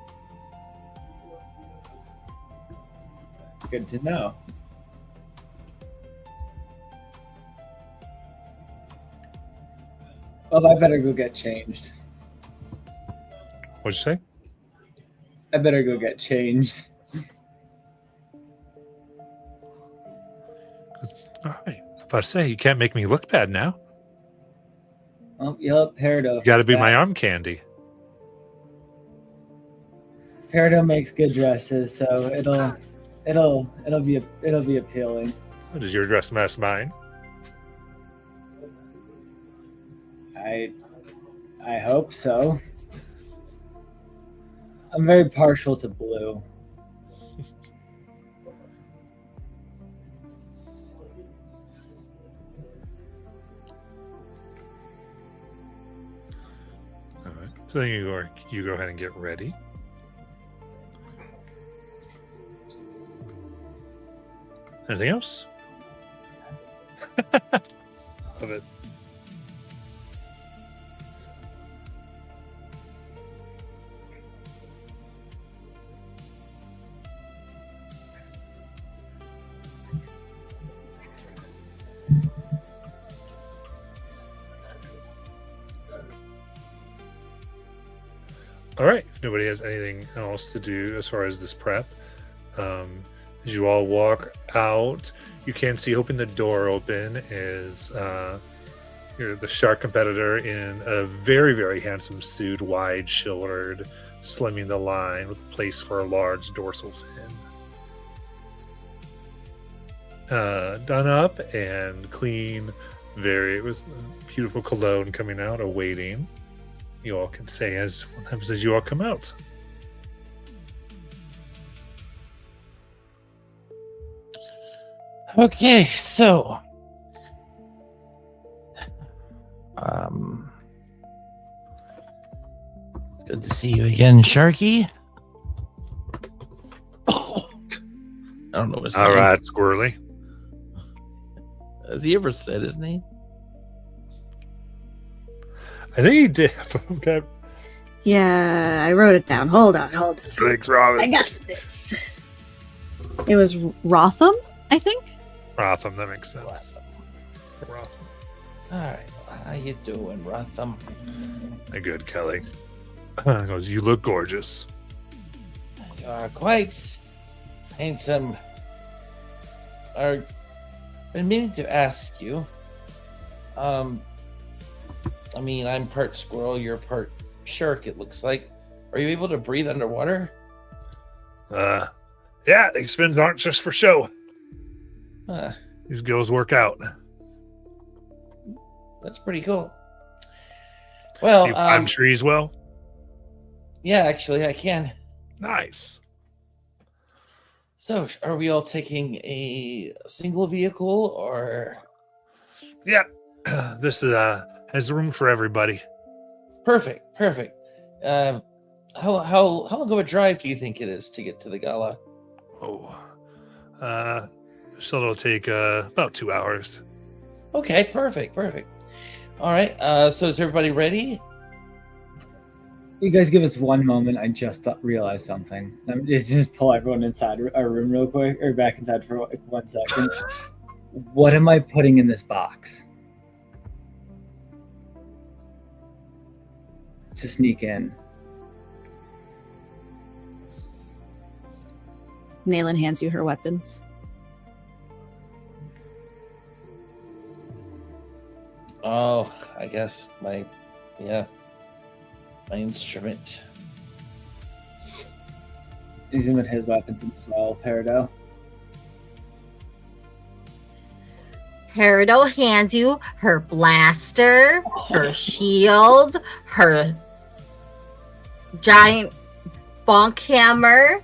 Good to know. Well, I better go get changed. What'd you say? I better go get changed. All right. But I say, you can't make me look bad now. Oh, yep, Peridot. You got to be my arm candy. Peridot makes good dresses, so it'll be appealing. Does your dress match mine? I hope so. I'm very partial to blue. All right. So then you go ahead and get ready. Anything else? Love it. All right. If nobody has anything else to do as far as this prep, As you all walk out, you can see open the door open is you're the shark competitor in a very, very handsome suit, wide shouldered, slimming the line with a place for a large dorsal fin. Done up and clean, with beautiful cologne coming out, awaiting. You all can say what happens as you all come out. Okay, so it's good to see you again, Sharky. I don't know his All name. right, Squirrely. Has he ever said his name? I think he did. Okay. Yeah, I wrote it down. Hold on. Thanks, Robin. I got this. It was Rotham, I think. Rotham, that makes sense. Rotham. All right, how you doing, Rotham? Hey, good, Kelly. He goes, you look gorgeous. You are quite handsome. I've been meaning to ask you. I mean, I'm part squirrel, you're part shark, it looks like. Are you able to breathe underwater? Yeah, these fins aren't just for show. Huh, These gills work out. that's pretty cool. Well, You climb trees well? yeah, actually, I can. Nice. So, are we all taking a single vehicle or? Yep. This has room for everybody. Perfect. How long of a drive do you think it is to get to the gala? Oh. So it'll take about 2 hours. Okay, perfect. All right. So is everybody ready? You guys give us one moment. I just realized something. I'm just pull everyone inside our room real quick, or back inside for like 1 second. What am I putting in this box? To sneak in. Naylan hands you her weapons. Oh, I guess my instrument. He's in with his weapons as well, Peridot. Peridot hands you her blaster, her shield, her giant bonk hammer.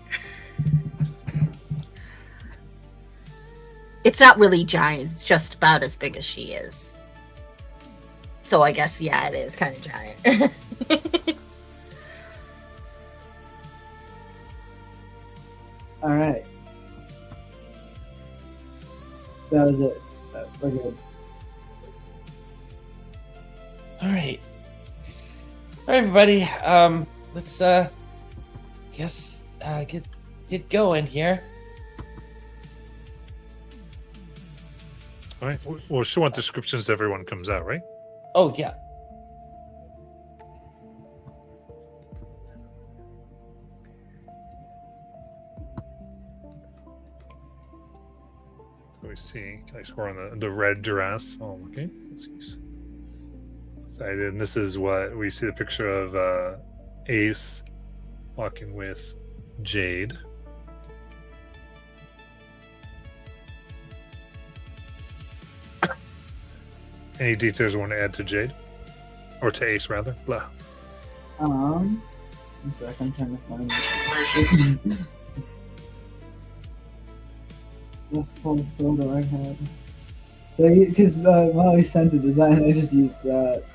It's not really giant, it's just about as big as she is. So I guess, yeah, it is kind of giant. All right. That was it. We're good. All right, everybody. Let's get going here. All right. We'll still want descriptions as everyone comes out, right? Oh yeah. So we see, we're on the red dress. Oh, okay. Excited. And this is what we see the picture of Ace walking with Jade. Any details you want to add to Jade? Or to Ace, rather? Blah. One sec, I'm trying to find it. The full photo I had. So, because Molly sent a design, I just used that.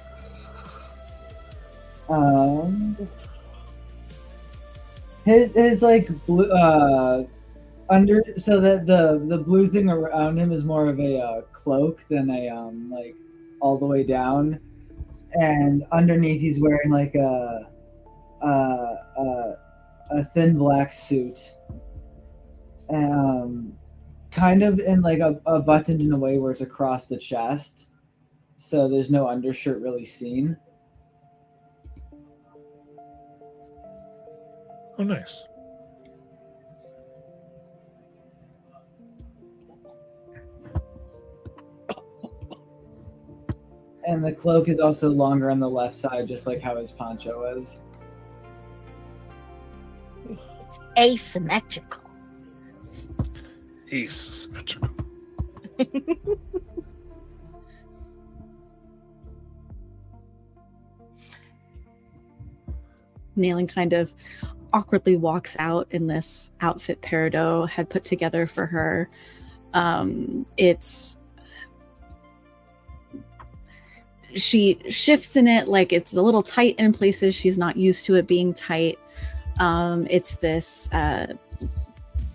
His like blue under, so that the blue thing around him is more of a cloak than a like all the way down, and underneath he's wearing like a thin black suit, kind of in like a buttoned in a way where it's across the chest, so there's no undershirt really seen. Oh, nice. And the cloak is also longer on the left side, just like how his poncho is. It's asymmetrical. Ace symmetrical. Nailing kind of awkwardly walks out in this outfit Peridot had put together for her. She shifts in it, like it's a little tight in places. She's not used to it being tight. It's this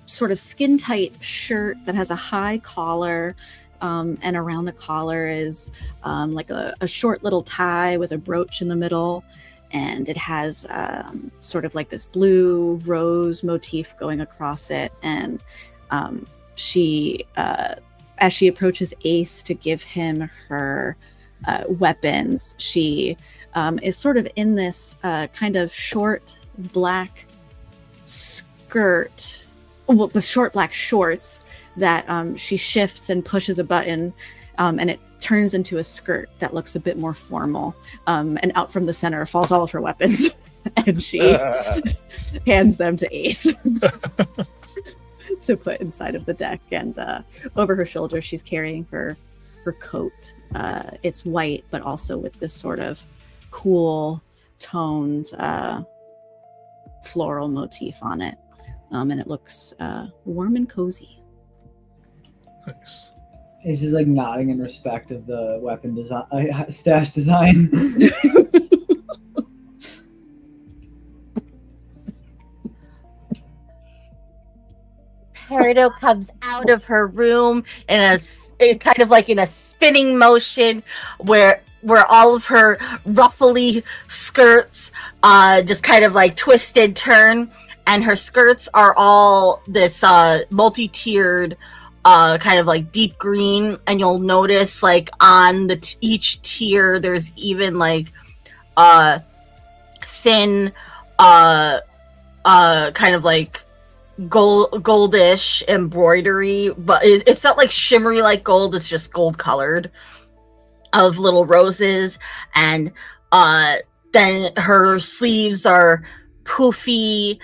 sort of skin tight shirt that has a high collar, and around the collar is like a short little tie with a brooch in the middle. And it has sort of like this blue rose motif going across it. And she, as she approaches Ace to give him her weapons, she is sort of in this kind of short black skirt, with short black shorts that she shifts and pushes a button, and it turns into a skirt that looks a bit more formal. And out from the center falls all of her weapons, and she hands them to Ace to put inside of the deck. And over her shoulder, she's carrying her coat. It's white, but also with this sort of cool, toned floral motif on it. And it looks warm and cozy. Nice. He's just like nodding in respect of the weapon design, stash design. Peridot comes out of her room in kind of like in a spinning motion, where all of her ruffly skirts just kind of like twisted turn, and her skirts are all this multi-tiered kind of like deep green, and you'll notice like on the each tier there's even like thin kind of like goldish embroidery, but it's not like shimmery like gold, it's just gold colored, of little roses. And then her sleeves are poofy,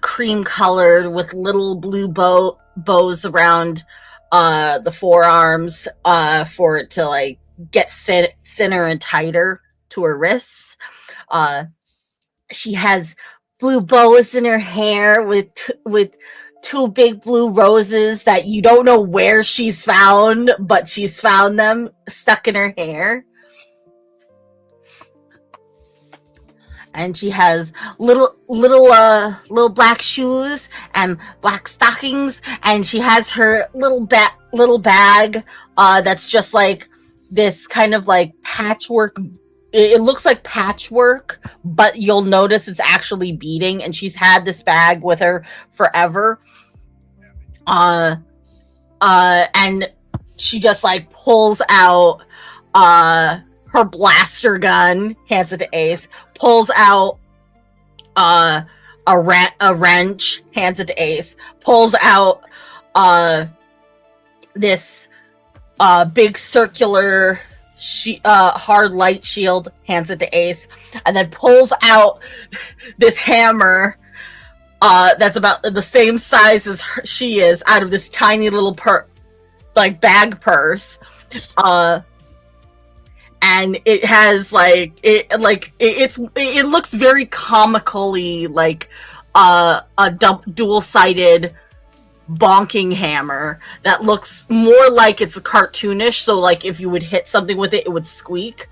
cream colored with little blue bows around the forearms for it to like get thinner and tighter to her wrists. She has blue bows in her hair with two big blue roses that you don't know where she's found, but she's found them stuck in her hair. And she has little black shoes and black stockings, and she has her little bag that's just like this kind of like patchwork. It looks like patchwork, but you'll notice it's actually beading, and she's had this bag with her forever. And she just like pulls out her blaster gun, hands it to Ace, pulls out a wrench, hands it to Ace, pulls out this big circular hard light shield, hands it to Ace, and then pulls out this hammer that's about the same size as she is, out of this tiny little bag purse. And it has it looks very comically like a dual-sided bonking hammer that looks more like it's cartoonish. So like if you would hit something with it, it would squeak,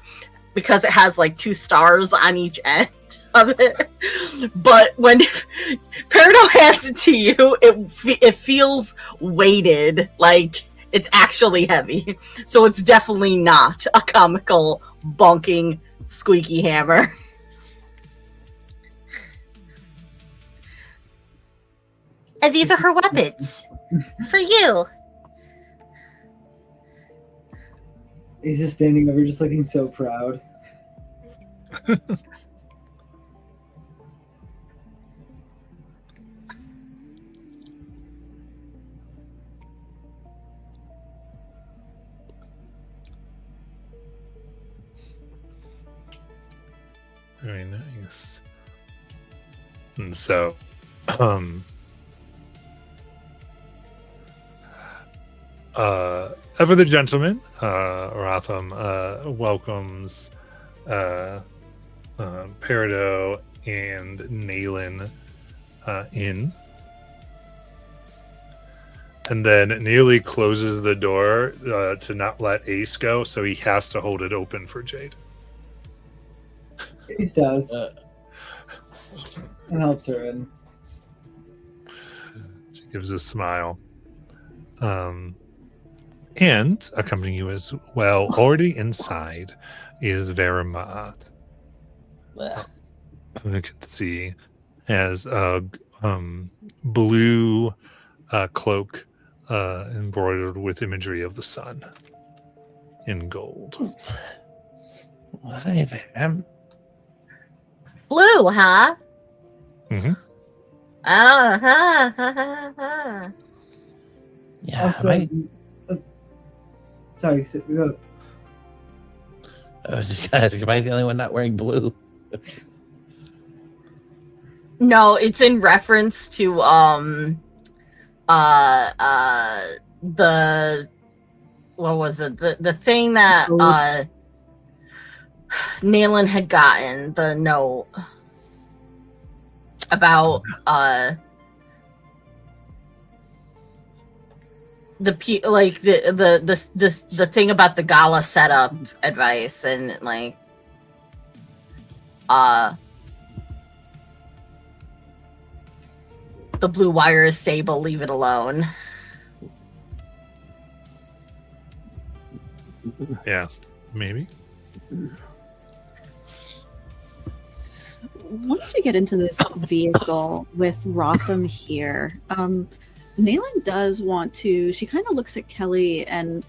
because it has like 2 stars on each end of it. But when Peridot hands it to you, it feels weighted, like it's actually heavy. So it's definitely not a comical bonking squeaky hammer. And these are her weapons for you. He's just standing over, just looking so proud. Very nice. And so, ever the gentleman, Rotham welcomes Peridot and Naylan in, and then nearly closes the door to not let Ace go, so he has to hold it open for Jade. Ace does. And helps her in. She gives a smile. And accompanying you as well, already inside, is Verimat. You can see has a blue cloak embroidered with imagery of the sun in gold. Hi, Vam. Blue, huh? Mhm. Oh, ha, ha, ha, ha. Yeah, Also, sorry, go. I was just gonna ask, am I the only one not wearing blue? No, it's in reference to the what was it? The thing that Naylan had gotten, the note about the thing about the gala setup advice and like the blue wire is stable, leave it alone. Yeah, maybe. Once we get into this vehicle with Rotham here, Nayland does want to. She kind of looks at Kelly and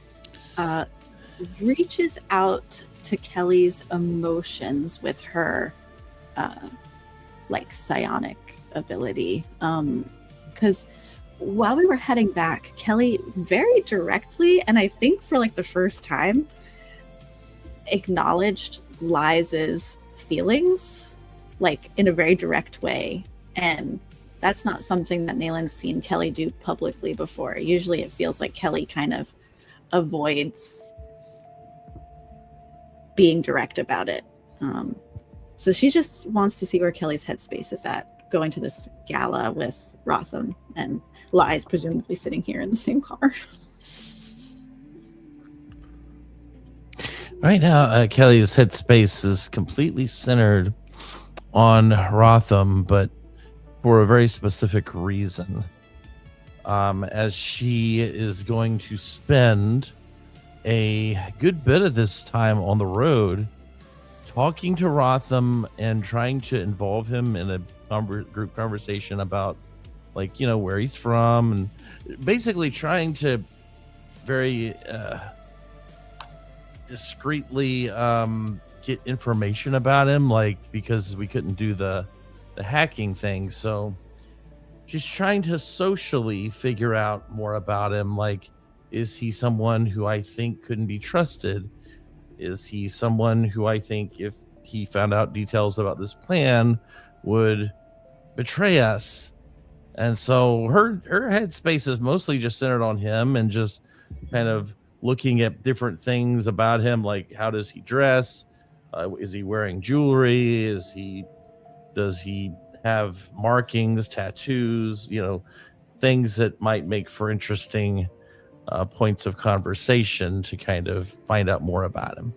reaches out to Kelly's emotions with her, like psionic ability. Because while we were heading back, Kelly very directly, and I think for like the first time, acknowledged Liza's feelings, like in a very direct way. And that's not something that Nayland's seen Kelly do publicly before. Usually it feels like Kelly kind of avoids being direct about it. So she just wants to see where Kelly's headspace is at, going to this gala with Rotham, and Lies presumably sitting here in the same car. Right now, Kelly's headspace is completely centered on Rotham, but for a very specific reason. As she is going to spend a good bit of this time on the road talking to Rotham and trying to involve him in a group conversation about, like, you know, where he's from, and basically trying to very discreetly get information about him, like, because we couldn't do the hacking thing. So she's trying to socially figure out more about him. Like, is he someone who I think couldn't be trusted? Is he someone who I think, if he found out details about this plan, would betray us? And so her headspace is mostly just centered on him and just kind of looking at different things about him, like how does he dress? Is he wearing jewelry? Does he have markings, tattoos, you know, things that might make for interesting points of conversation to kind of find out more about him.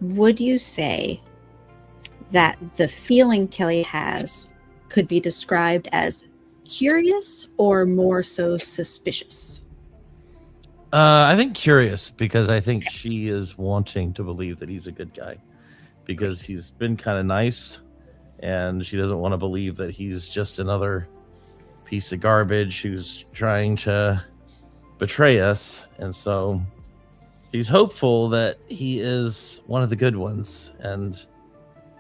Would you say that the feeling Kelly has could be described as curious or more so suspicious? I think curious, because I think she is wanting to believe that he's a good guy, because he's been kind of nice, and she doesn't want to believe that he's just another piece of garbage who's trying to betray us. And so she's hopeful that he is one of the good ones, and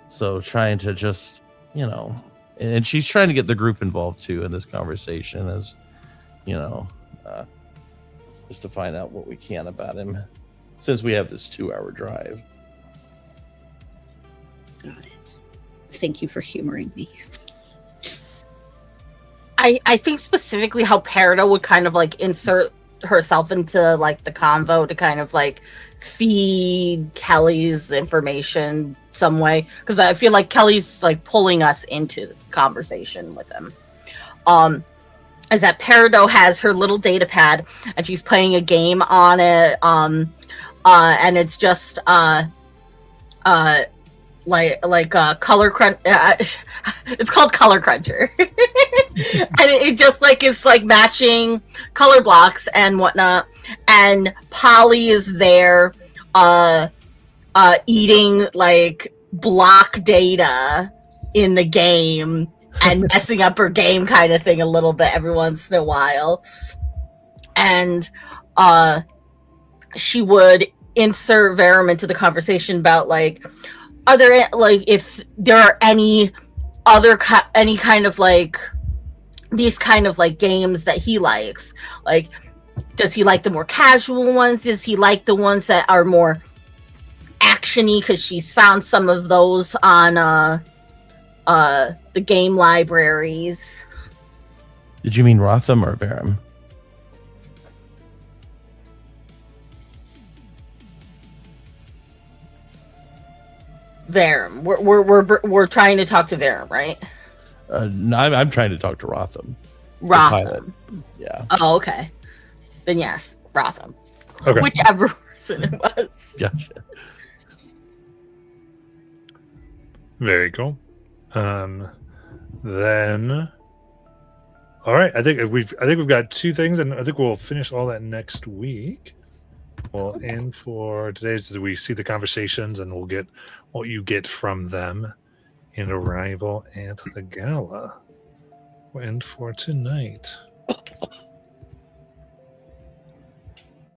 so trying to just, you know, and she's trying to get the group involved too in this conversation, as you know, just to find out what we can about him, since we have this 2-hour drive. Got it. Thank you for humoring me. I think specifically how Peridot would kind of like insert herself into like the convo to kind of like feed Kelly's information some way, because I feel like Kelly's like pulling us into the conversation with him. Is that Peridot has her little data pad and she's playing a game on it, and it's just color crunch. It's called Color Cruncher, and it just like is like matching color blocks and whatnot. And Polly is there, eating like block data in the game and messing up her game, kind of thing, a little bit every once in a while. And she would insert Verum into the conversation about like, are there like if there are any other any kind of like these kind of like games that he likes? Like, does he like the more casual ones? Does he like the ones that are more actiony? Because she's found some of those on the game libraries. Did you mean Rotham or Verum? Verum. We're trying to talk to Verum, right? No, I'm trying to talk to Rotham. Rotham. Yeah. Oh, okay. Then yes, Rotham. Okay. Whichever person it was. Gotcha. Very cool. Then, all right. I think we've got two things, and I think we'll finish all that next week. We'll end for today's. We see the conversations, and we'll get what you get from them in Arrival at the Gala. We'll end for tonight.